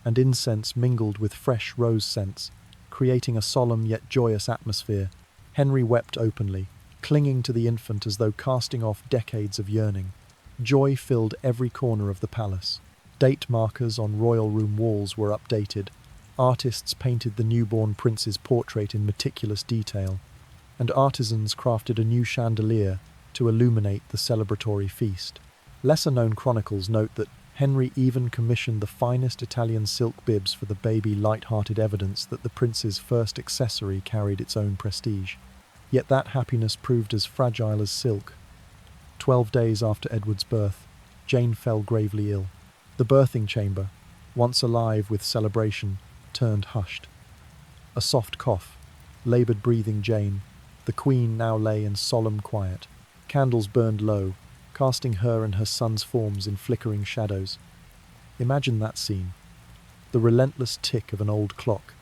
and incense mingled with fresh rose scents, creating a solemn yet joyous atmosphere. Henry wept openly, clinging to the infant as though casting off decades of yearning. Joy filled every corner of the palace. Date markers on royal room walls were updated. Artists painted the newborn prince's portrait in meticulous detail, and artisans crafted a new chandelier to illuminate the celebratory feast. Lesser-known chronicles note that Henry even commissioned the finest Italian silk bibs for the baby, light-hearted evidence that the prince's first accessory carried its own prestige. Yet that happiness proved as fragile as silk. 12 days after Edward's birth, Jane fell gravely ill. The birthing chamber, once alive with celebration, turned hushed. A soft cough, laboured breathing Jane, the Queen now lay in solemn quiet. Candles burned low, casting her and her son's forms in flickering shadows. Imagine that scene. The relentless tick of an old clock,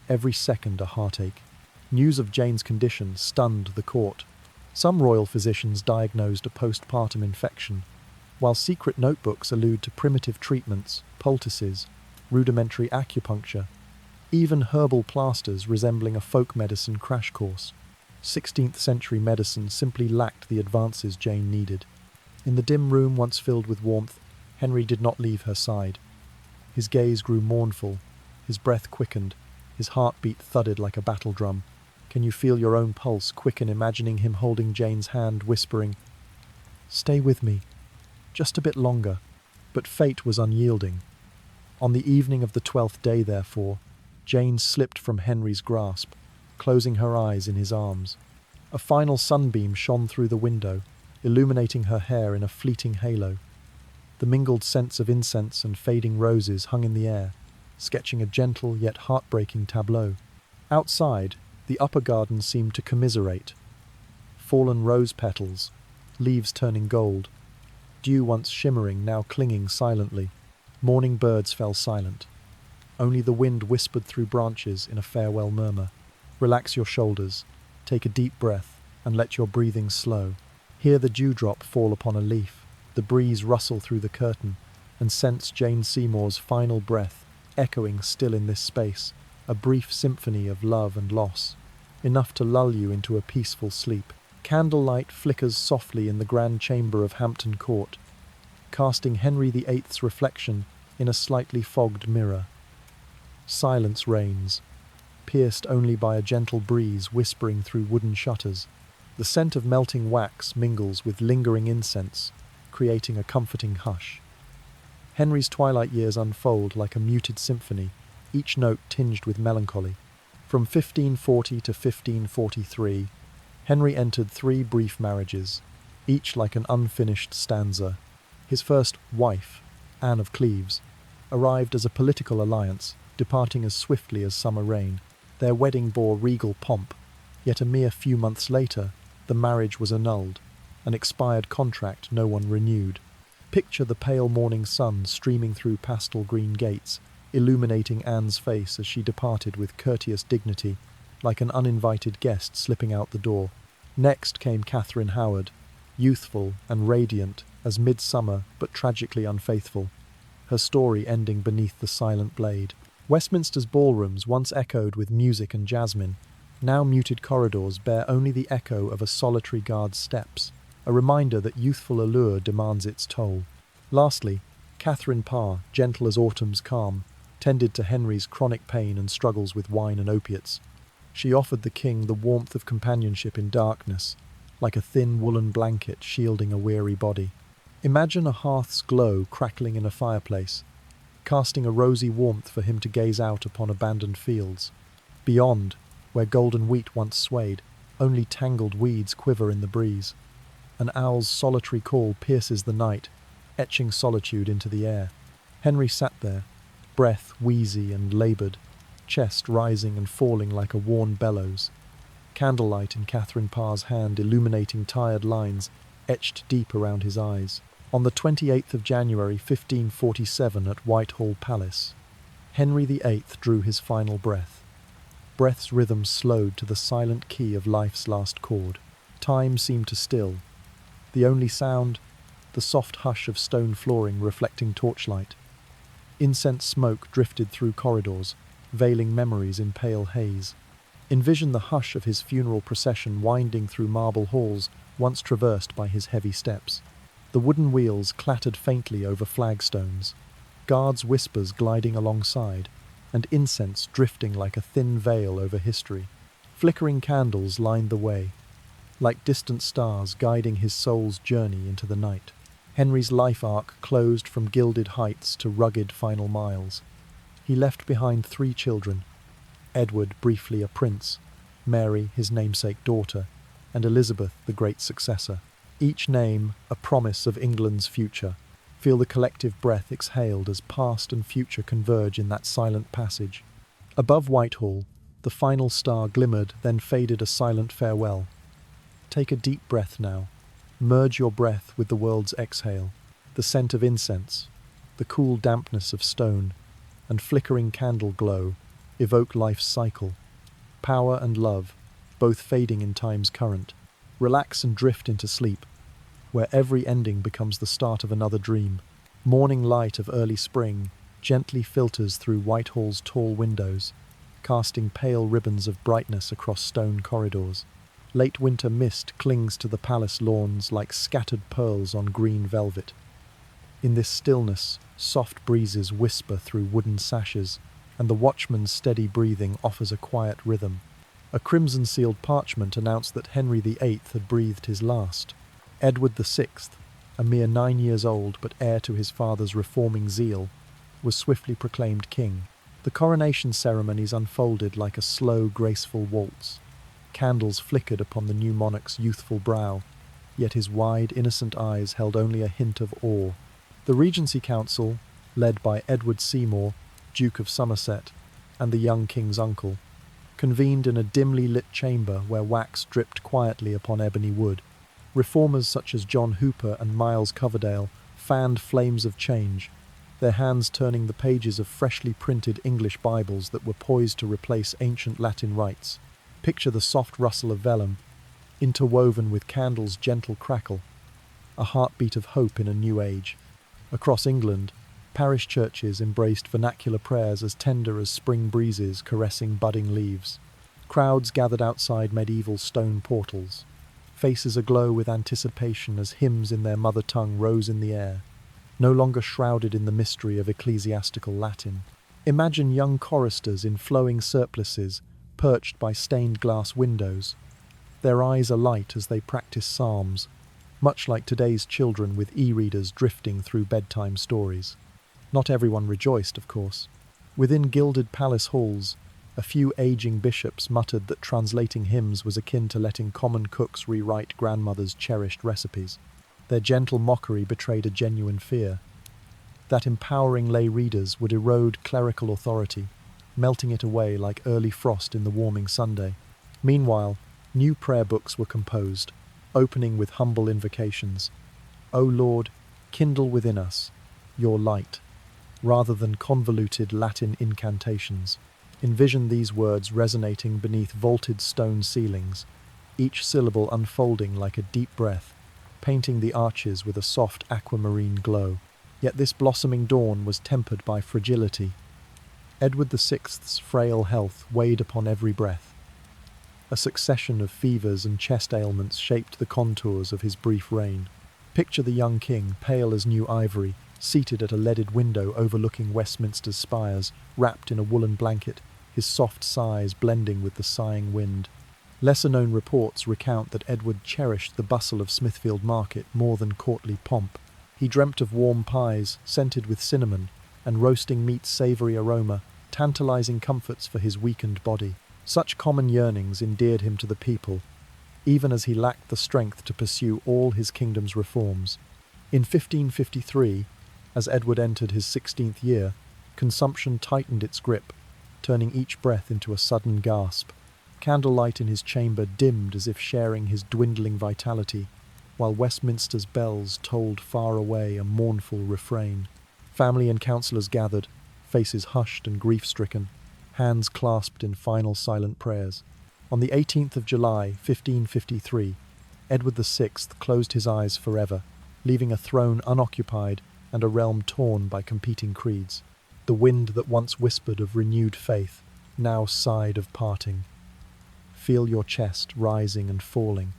every second a heartache. News of Jane's condition stunned the court. Some royal physicians diagnosed a postpartum infection, while secret notebooks allude to primitive treatments, poultices, rudimentary acupuncture, even herbal plasters resembling a folk medicine crash course. 16th century medicine simply lacked the advances Jane needed. In the dim room once filled with warmth, Henry did not leave her side. His gaze grew mournful, his breath quickened, his heartbeat thudded like a battle drum. Can you feel your own pulse quicken imagining him holding Jane's hand, whispering, "Stay with me, just a bit longer." But fate was unyielding. On the evening of the 12th day, therefore, Jane slipped from Henry's grasp, closing her eyes in his arms. A final sunbeam shone through the window, illuminating her hair in a fleeting halo. The mingled scents of incense and fading roses hung in the air, sketching a gentle yet heartbreaking tableau. Outside, the upper garden seemed to commiserate. Fallen rose petals, leaves turning gold, dew once shimmering now clinging silently. Morning birds fell silent. Only the wind whispered through branches in a farewell murmur. Relax your shoulders, take a deep breath, and let your breathing slow. Hear the dewdrop fall upon a leaf, the breeze rustle through the curtain, and sense Jane Seymour's final breath echoing still in this space, a brief symphony of love and loss, enough to lull you into a peaceful sleep. Candlelight flickers softly in the grand chamber of Hampton Court, casting Henry VIII's reflection in a slightly fogged mirror. Silence reigns, pierced only by a gentle breeze whispering through wooden shutters. The scent of melting wax mingles with lingering incense, creating a comforting hush. Henry's twilight years unfold like a muted symphony, each note tinged with melancholy. From 1540 to 1543, Henry entered 3 brief marriages, each like an unfinished stanza. His first wife, Anne of Cleves, arrived as a political alliance, departing as swiftly as summer rain. Their wedding bore regal pomp, yet a mere few months later, the marriage was annulled, an expired contract no one renewed. Picture the pale morning sun streaming through pastel green gates, illuminating Anne's face as she departed with courteous dignity, like an uninvited guest slipping out the door. Next came Catherine Howard, youthful and radiant as midsummer but tragically unfaithful, her story ending beneath the silent blade. Westminster's ballrooms, once echoed with music and jasmine, now muted corridors bear only the echo of a solitary guard's steps, a reminder that youthful allure demands its toll. Lastly, Catherine Parr, gentle as autumn's calm, tended to Henry's chronic pain and struggles with wine and opiates. She offered the king the warmth of companionship in darkness, like a thin woolen blanket shielding a weary body. Imagine a hearth's glow crackling in a fireplace, casting a rosy warmth for him to gaze out upon abandoned fields. Beyond, where golden wheat once swayed, only tangled weeds quiver in the breeze. An owl's solitary call pierces the night, etching solitude into the air. Henry sat there, breath wheezy and laboured, chest rising and falling like a worn bellows. candlelight in Catherine Parr's hand illuminating tired lines etched deep around his eyes. On the 28th of January 1547 at Whitehall Palace, Henry VIII drew his final breath. Breath's rhythm slowed to the silent key of life's last chord. Time seemed to still. The only sound, the soft hush of stone flooring reflecting torchlight. Incense smoke drifted through corridors, veiling memories in pale haze. Envision the hush of his funeral procession winding through marble halls once traversed by his heavy steps. The wooden wheels clattered faintly over flagstones, guards' whispers gliding alongside, and incense drifting like a thin veil over history. Flickering candles lined the way, like distant stars guiding his soul's journey into the night. Henry's life arc closed from gilded heights to rugged final miles. He left behind 3 children, Edward, briefly a prince, Mary, his namesake daughter, and Elizabeth, the great successor. Each name a promise of England's future. Feel the collective breath exhaled as past and future converge in that silent passage. Above Whitehall, the final star glimmered, then faded a silent farewell. Take a deep breath now. Merge your breath with the world's exhale. The scent of incense, the cool dampness of stone, and flickering candle glow evoke life's cycle. Power and love, both fading in time's current. Relax and drift into sleep, where every ending becomes the start of another dream. Morning light of early spring gently filters through Whitehall's tall windows, casting pale ribbons of brightness across stone corridors. Late winter mist clings to the palace lawns like scattered pearls on green velvet. In this stillness, soft breezes whisper through wooden sashes, and the watchman's steady breathing offers a quiet rhythm. A crimson-sealed parchment announced that Henry VIII had breathed his last. Edward VI, a mere 9 years old but heir to his father's reforming zeal, was swiftly proclaimed king. The coronation ceremonies unfolded like a slow, graceful waltz. Candles flickered upon the new monarch's youthful brow, yet his wide, innocent eyes held only a hint of awe. The Regency Council, led by Edward Seymour, Duke of Somerset, and the young king's uncle, convened in a dimly lit chamber where wax dripped quietly upon ebony wood. Reformers such as John Hooper and Miles Coverdale fanned flames of change, their hands turning the pages of freshly printed English Bibles that were poised to replace ancient Latin rites. Picture the soft rustle of vellum, interwoven with candles' gentle crackle, a heartbeat of hope in a new age. Across England, parish churches embraced vernacular prayers as tender as spring breezes caressing budding leaves. Crowds gathered outside medieval stone portals, faces aglow with anticipation as hymns in their mother tongue rose in the air, no longer shrouded in the mystery of ecclesiastical Latin. Imagine young choristers in flowing surplices, perched by stained glass windows, their eyes alight as they practice psalms, much like today's children with e-readers drifting through bedtime stories. Not everyone rejoiced, of course. Within gilded palace halls, a few aging bishops muttered that translating hymns was akin to letting common cooks rewrite grandmother's cherished recipes. Their gentle mockery betrayed a genuine fear that empowering lay readers would erode clerical authority, melting it away like early frost in the warming Sunday. Meanwhile, new prayer books were composed, opening with humble invocations. O Lord, kindle within us your light, rather than convoluted Latin incantations. Envision these words resonating beneath vaulted stone ceilings, each syllable unfolding like a deep breath, painting the arches with a soft aquamarine glow. Yet this blossoming dawn was tempered by fragility. Edward VI's frail health weighed upon every breath. A succession of fevers and chest ailments shaped the contours of his brief reign. Picture the young king, pale as new ivory, seated at a leaded window overlooking Westminster's spires, wrapped in a woolen blanket, his soft sighs blending with the sighing wind. Lesser-known reports recount that Edward cherished the bustle of Smithfield Market more than courtly pomp. He dreamt of warm pies, scented with cinnamon, and roasting meat's savoury aroma, tantalizing comforts for his weakened body. Such common yearnings endeared him to the people, even as he lacked the strength to pursue all his kingdom's reforms. In 1553, as Edward entered his 16th year, consumption tightened its grip, turning each breath into a sudden gasp. Candlelight in his chamber dimmed as if sharing his dwindling vitality, while Westminster's bells tolled far away a mournful refrain. Family and councillors gathered, faces hushed and grief-stricken, hands clasped in final silent prayers. On the 18th of July, 1553, Edward VI closed his eyes forever, leaving a throne unoccupied and a realm torn by competing creeds. The wind that once whispered of renewed faith now sighed of parting. Feel your chest rising and falling.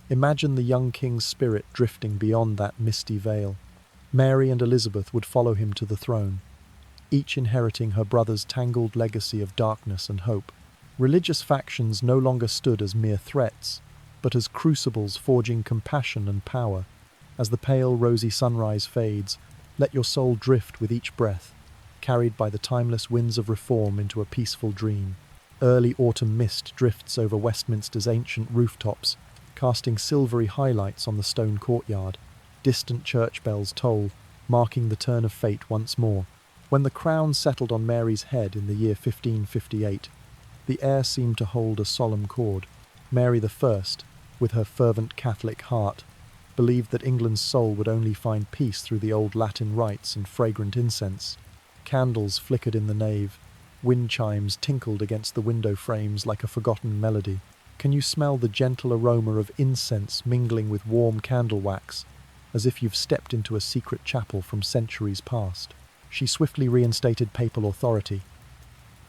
Imagine the young king's spirit drifting beyond that misty veil. Mary and Elizabeth would follow him to the throne, each inheriting her brother's tangled legacy of darkness and hope. Religious factions no longer stood as mere threats, but as crucibles forging compassion and power. As the pale, rosy sunrise fades, let your soul drift with each breath, carried by the timeless winds of reform into a peaceful dream. Early autumn mist drifts over Westminster's ancient rooftops, casting silvery highlights on the stone courtyard. Distant church bells toll, marking the turn of fate once more. When the crown settled on Mary's head in the year 1558, the air seemed to hold a solemn chord. Mary I, with her fervent Catholic heart, believed that England's soul would only find peace through the old Latin rites and fragrant incense. Candles flickered in the nave, wind chimes tinkled against the window frames like a forgotten melody. Can you smell the gentle aroma of incense mingling with warm candle wax, as if you've stepped into a secret chapel from centuries past? She swiftly reinstated papal authority.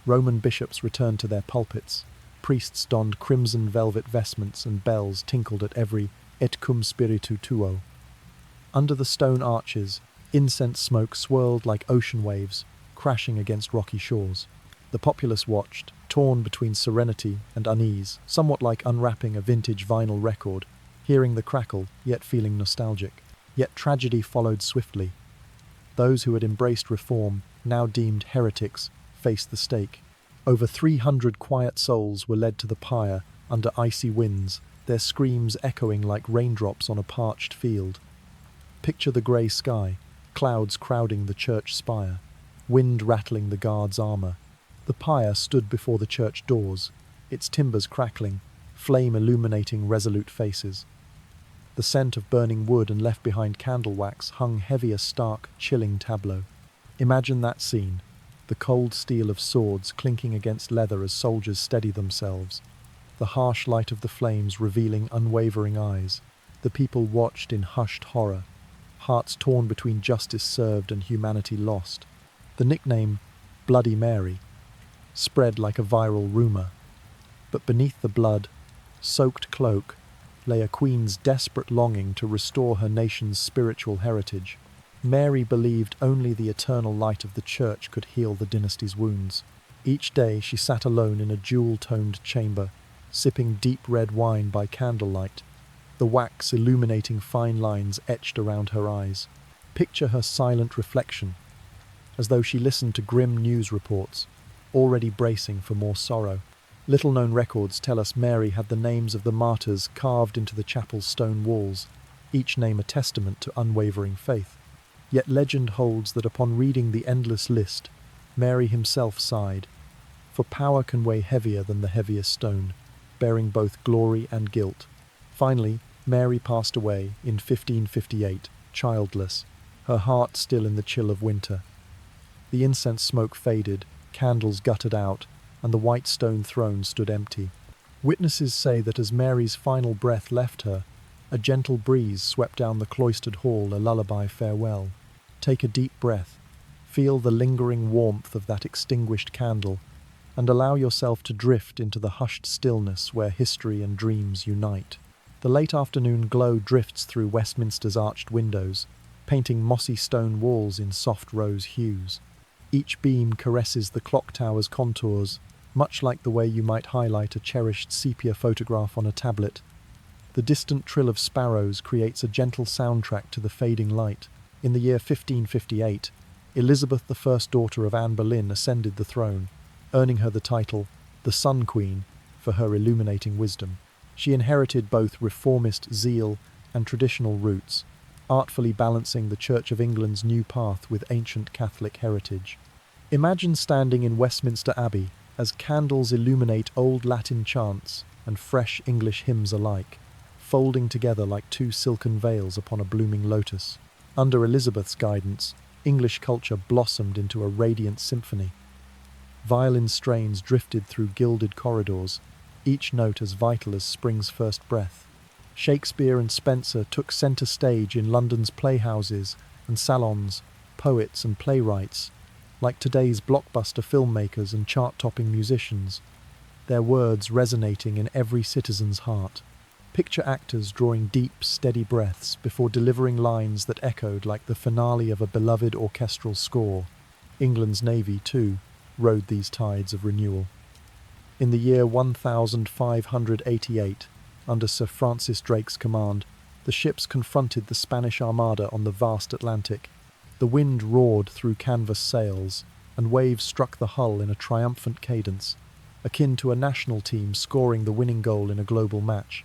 Roman bishops returned to their pulpits. Priests donned crimson velvet vestments and bells tinkled at every et cum spiritu tuo. Under the stone arches, incense smoke swirled like ocean waves, crashing against rocky shores. The populace watched, torn between serenity and unease, somewhat like unwrapping a vintage vinyl record, hearing the crackle, yet feeling nostalgic. Yet tragedy followed swiftly. Those who had embraced reform, now deemed heretics, faced the stake. Over 300 quiet souls were led to the pyre under icy winds, their screams echoing like raindrops on a parched field. Picture the grey sky, clouds crowding the church spire, wind rattling the guards' armour. The pyre stood before the church doors, its timbers crackling, flame illuminating resolute faces. The scent of burning wood and left-behind candle wax hung heavy a stark, chilling tableau. Imagine that scene, the cold steel of swords clinking against leather as soldiers steady themselves, the harsh light of the flames revealing unwavering eyes. The people watched in hushed horror, hearts torn between justice served and humanity lost. The nickname, Bloody Mary, spread like a viral rumour. But beneath the blood-soaked cloak lay a queen's desperate longing to restore her nation's spiritual heritage. Mary believed only the eternal light of the church could heal the dynasty's wounds. Each day she sat alone in a jewel-toned chamber, sipping deep red wine by candlelight, the wax illuminating fine lines etched around her eyes. Picture her silent reflection, as though she listened to grim news reports, already bracing for more sorrow. Little-known records tell us Mary had the names of the martyrs carved into the chapel's stone walls, each name a testament to unwavering faith. Yet legend holds that upon reading the endless list, Mary himself sighed, for power can weigh heavier than the heaviest stone, bearing both glory and guilt. Finally, Mary passed away in 1558, childless, her heart still in the chill of winter. The incense smoke faded, candles guttered out, and the white stone throne stood empty. Witnesses say that as Mary's final breath left her, a gentle breeze swept down the cloistered hall a lullaby farewell. Take a deep breath, feel the lingering warmth of that extinguished candle, and allow yourself to drift into the hushed stillness where history and dreams unite. The late afternoon glow drifts through Westminster's arched windows, painting mossy stone walls in soft rose hues. Each beam caresses the clock tower's contours, much like the way you might highlight a cherished sepia photograph on a tablet. The distant trill of sparrows creates a gentle soundtrack to the fading light. In the year 1558, Elizabeth, the first daughter of Anne Boleyn, ascended the throne, earning her the title, the Sun Queen, for her illuminating wisdom. She inherited both reformist zeal and traditional roots, artfully balancing the Church of England's new path with ancient Catholic heritage. Imagine standing in Westminster Abbey, as candles illuminate old Latin chants and fresh English hymns alike, folding together like two silken veils upon a blooming lotus. Under Elizabeth's guidance, English culture blossomed into a radiant symphony. Violin strains drifted through gilded corridors, each note as vital as spring's first breath. Shakespeare and Spenser took centre stage in London's playhouses and salons, poets and playwrights, like today's blockbuster filmmakers and chart-topping musicians, their words resonating in every citizen's heart. Picture actors drawing deep, steady breaths before delivering lines that echoed like the finale of a beloved orchestral score. England's navy, too, rode these tides of renewal. In the year 1588, under Sir Francis Drake's command, the ships confronted the Spanish Armada on the vast Atlantic. The wind roared through canvas sails, and waves struck the hull in a triumphant cadence, akin to a national team scoring the winning goal in a global match,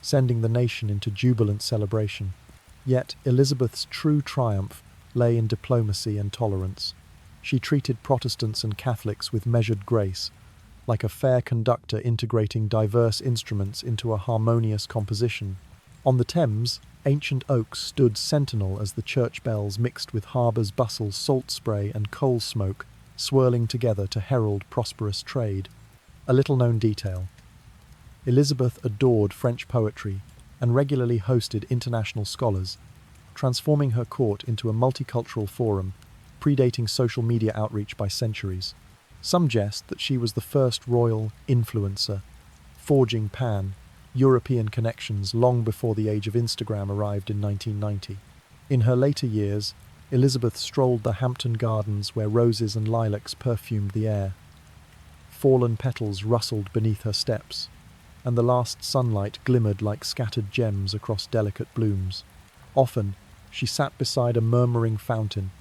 sending the nation into jubilant celebration. Yet Elizabeth's true triumph lay in diplomacy and tolerance. She treated Protestants and Catholics with measured grace, like a fair conductor integrating diverse instruments into a harmonious composition. On the Thames, ancient oaks stood sentinel as the church bells mixed with harbour's bustle, salt spray and coal smoke, swirling together to herald prosperous trade. A little-known detail. Elizabeth adored French poetry and regularly hosted international scholars, transforming her court into a multicultural forum, predating social media outreach by centuries. Some jest that she was the first royal influencer, forging pan-European connections long before the age of Instagram arrived in 1990. In her later years, Elizabeth strolled the Hampton Gardens where roses and lilacs perfumed the air. Fallen petals rustled beneath her steps, and the last sunlight glimmered like scattered gems across delicate blooms. Often, she sat beside a murmuring fountain,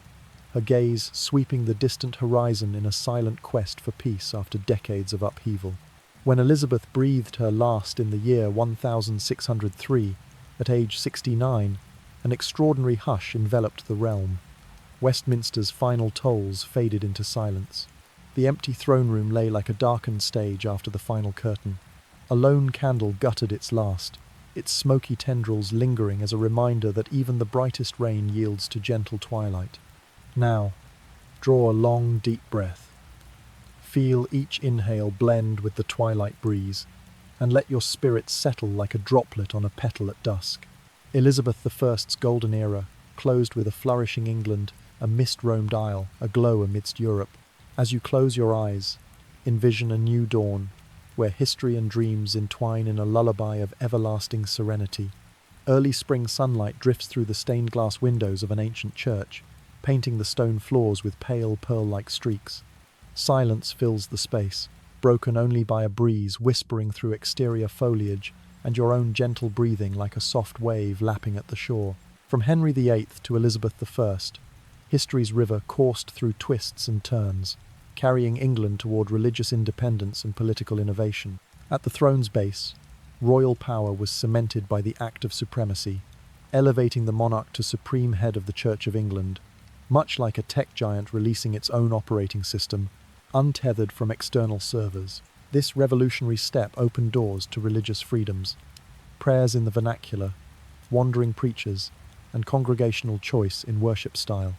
her gaze sweeping the distant horizon in a silent quest for peace after decades of upheaval. When Elizabeth breathed her last in the year 1603, at age 69, an extraordinary hush enveloped the realm. Westminster's final tolls faded into silence. The empty throne room lay like a darkened stage after the final curtain. A lone candle guttered its last, its smoky tendrils lingering as a reminder that even the brightest rain yields to gentle twilight. Now, draw a long, deep breath. Feel each inhale blend with the twilight breeze, and let your spirit settle like a droplet on a petal at dusk. Elizabeth I's golden era closed with a flourishing England, a mist-roamed isle, aglow amidst Europe. As you close your eyes, envision a new dawn, where history and dreams entwine in a lullaby of everlasting serenity. Early spring sunlight drifts through the stained glass windows of an ancient church, painting the stone floors with pale pearl-like streaks. Silence fills the space, broken only by a breeze whispering through exterior foliage and your own gentle breathing like a soft wave lapping at the shore. From Henry VIII to Elizabeth I, history's river coursed through twists and turns, carrying England toward religious independence and political innovation. At the throne's base, royal power was cemented by the Act of Supremacy, elevating the monarch to supreme head of the Church of England, much like a tech giant releasing its own operating system, untethered from external servers. This revolutionary step opened doors to religious freedoms, prayers in the vernacular, wandering preachers, and congregational choice in worship style.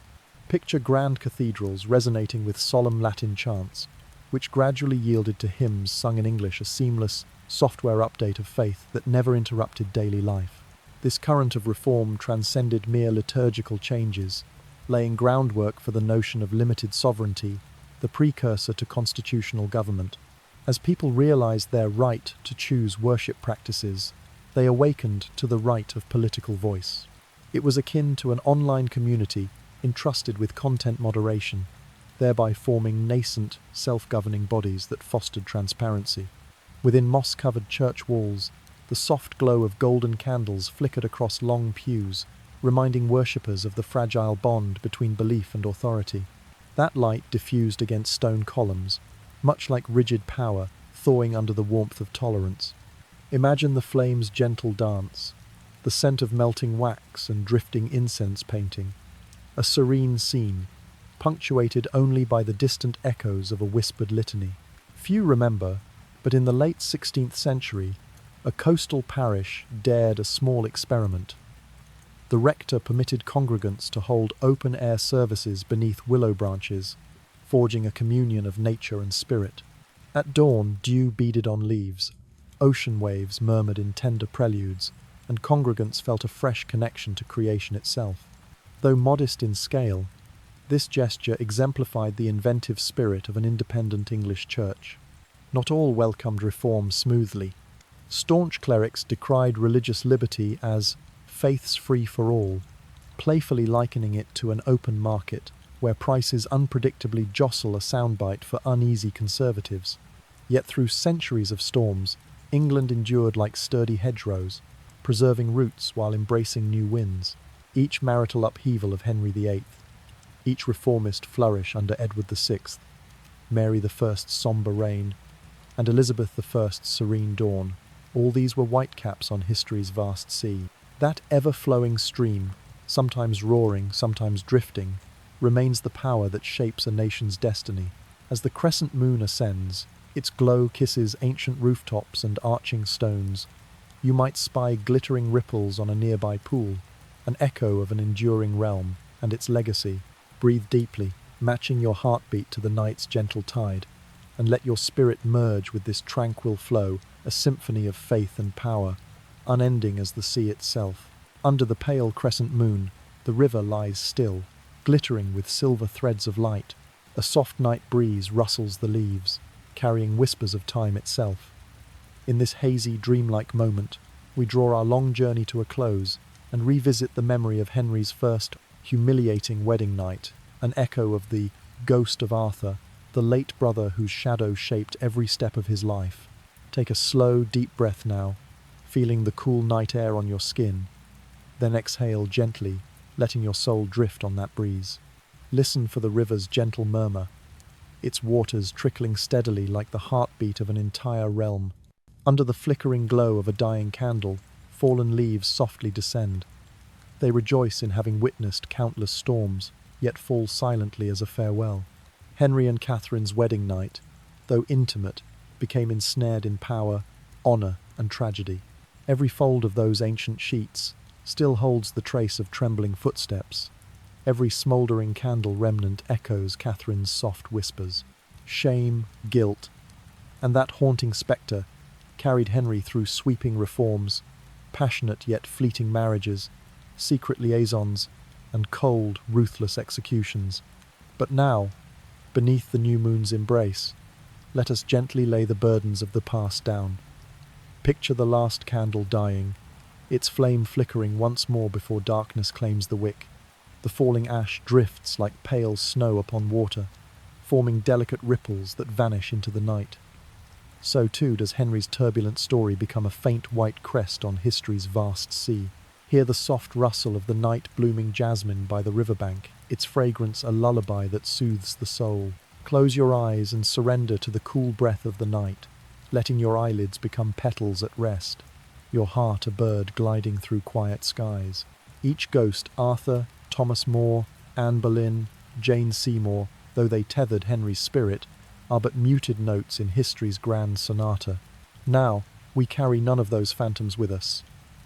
Picture grand cathedrals resonating with solemn Latin chants, which gradually yielded to hymns sung in English, a seamless software update of faith that never interrupted daily life. This current of reform transcended mere liturgical changes, laying groundwork for the notion of limited sovereignty, the precursor to constitutional government. As people realized their right to choose worship practices, they awakened to the right of political voice. It was akin to an online community entrusted with content moderation, thereby forming nascent, self-governing bodies that fostered transparency. Within moss-covered church walls, the soft glow of golden candles flickered across long pews, reminding worshippers of the fragile bond between belief and authority. That light diffused against stone columns, much like rigid power, thawing under the warmth of tolerance. Imagine the flames' gentle dance, the scent of melting wax and drifting incense painting. A serene scene, punctuated only by the distant echoes of a whispered litany. Few remember, but in the late 16th century, a coastal parish dared a small experiment. The rector permitted congregants to hold open-air services beneath willow branches, forging a communion of nature and spirit. At dawn, dew beaded on leaves, ocean waves murmured in tender preludes, and congregants felt a fresh connection to creation itself. Though modest in scale, this gesture exemplified the inventive spirit of an independent English church. Not all welcomed reform smoothly. Staunch clerics decried religious liberty as faiths free for all, playfully likening it to an open market where prices unpredictably jostle a soundbite for uneasy conservatives. Yet through centuries of storms, England endured like sturdy hedgerows, preserving roots while embracing new winds. Each marital upheaval of Henry VIII, each reformist flourish under Edward VI, Mary I's sombre reign, and Elizabeth I's serene dawn, all these were whitecaps on history's vast sea. That ever-flowing stream, sometimes roaring, sometimes drifting, remains the power that shapes a nation's destiny. As the crescent moon ascends, its glow kisses ancient rooftops and arching stones. You might spy glittering ripples on a nearby pool, an echo of an enduring realm and its legacy. Breathe deeply, matching your heartbeat to the night's gentle tide, and let your spirit merge with this tranquil flow, a symphony of faith and power, unending as the sea itself. Under the pale crescent moon, the river lies still, glittering with silver threads of light. A soft night breeze rustles the leaves, carrying whispers of time itself. In this hazy, dreamlike moment, we draw our long journey to a close and revisit the memory of Henry's first humiliating wedding night, an echo of the ghost of Arthur, the late brother whose shadow shaped every step of his life. Take a slow, deep breath now, feeling the cool night air on your skin. Then exhale gently, letting your soul drift on that breeze. Listen for the river's gentle murmur, its waters trickling steadily like the heartbeat of an entire realm. Under the flickering glow of a dying candle, fallen leaves softly descend. They rejoice in having witnessed countless storms, yet fall silently as a farewell. Henry and Catherine's wedding night, though intimate, became ensnared in power, honour, and tragedy. Every fold of those ancient sheets still holds the trace of trembling footsteps. Every smouldering candle remnant echoes Catherine's soft whispers. Shame, guilt, and that haunting spectre carried Henry through sweeping reforms, passionate yet fleeting marriages, secret liaisons, and cold, ruthless executions. But now, beneath the new moon's embrace, let us gently lay the burdens of the past down. Picture the last candle dying, its flame flickering once more before darkness claims the wick. The falling ash drifts like pale snow upon water, forming delicate ripples that vanish into the night. So too does Henry's turbulent story become a faint white crest on history's vast sea. Hear the soft rustle of the night-blooming jasmine by the riverbank, its fragrance a lullaby that soothes the soul. Close your eyes and surrender to the cool breath of the night, letting your eyelids become petals at rest, your heart a bird gliding through quiet skies. Each ghost, Arthur, Thomas More, Anne Boleyn, Jane Seymour, though they tethered Henry's spirit, are but muted notes in history's grand sonata. Now, we carry none of those phantoms with us.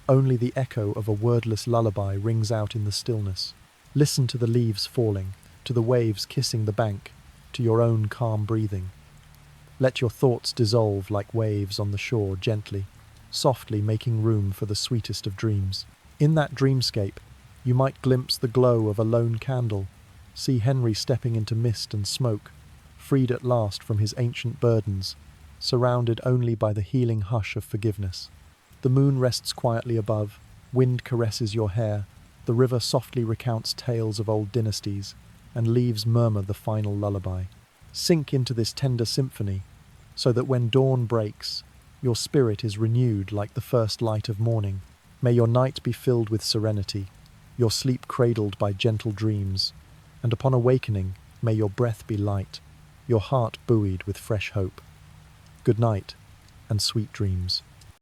Only the echo of a wordless lullaby rings out in the stillness. Listen to the leaves falling, to the waves kissing the bank, to your own calm breathing. Let your thoughts dissolve like waves on the shore gently, softly making room for the sweetest of dreams. In that dreamscape, you might glimpse the glow of a lone candle, see Henry stepping into mist and smoke, freed at last from his ancient burdens, surrounded only by the healing hush of forgiveness. The moon rests quietly above, wind caresses your hair, the river softly recounts tales of old dynasties, and leaves murmur the final lullaby. Sink into this tender symphony, so that when dawn breaks, your spirit is renewed like the first light of morning. May your night be filled with serenity, your sleep cradled by gentle dreams, and upon awakening, may your breath be light, your heart buoyed with fresh hope. Good night, and sweet dreams.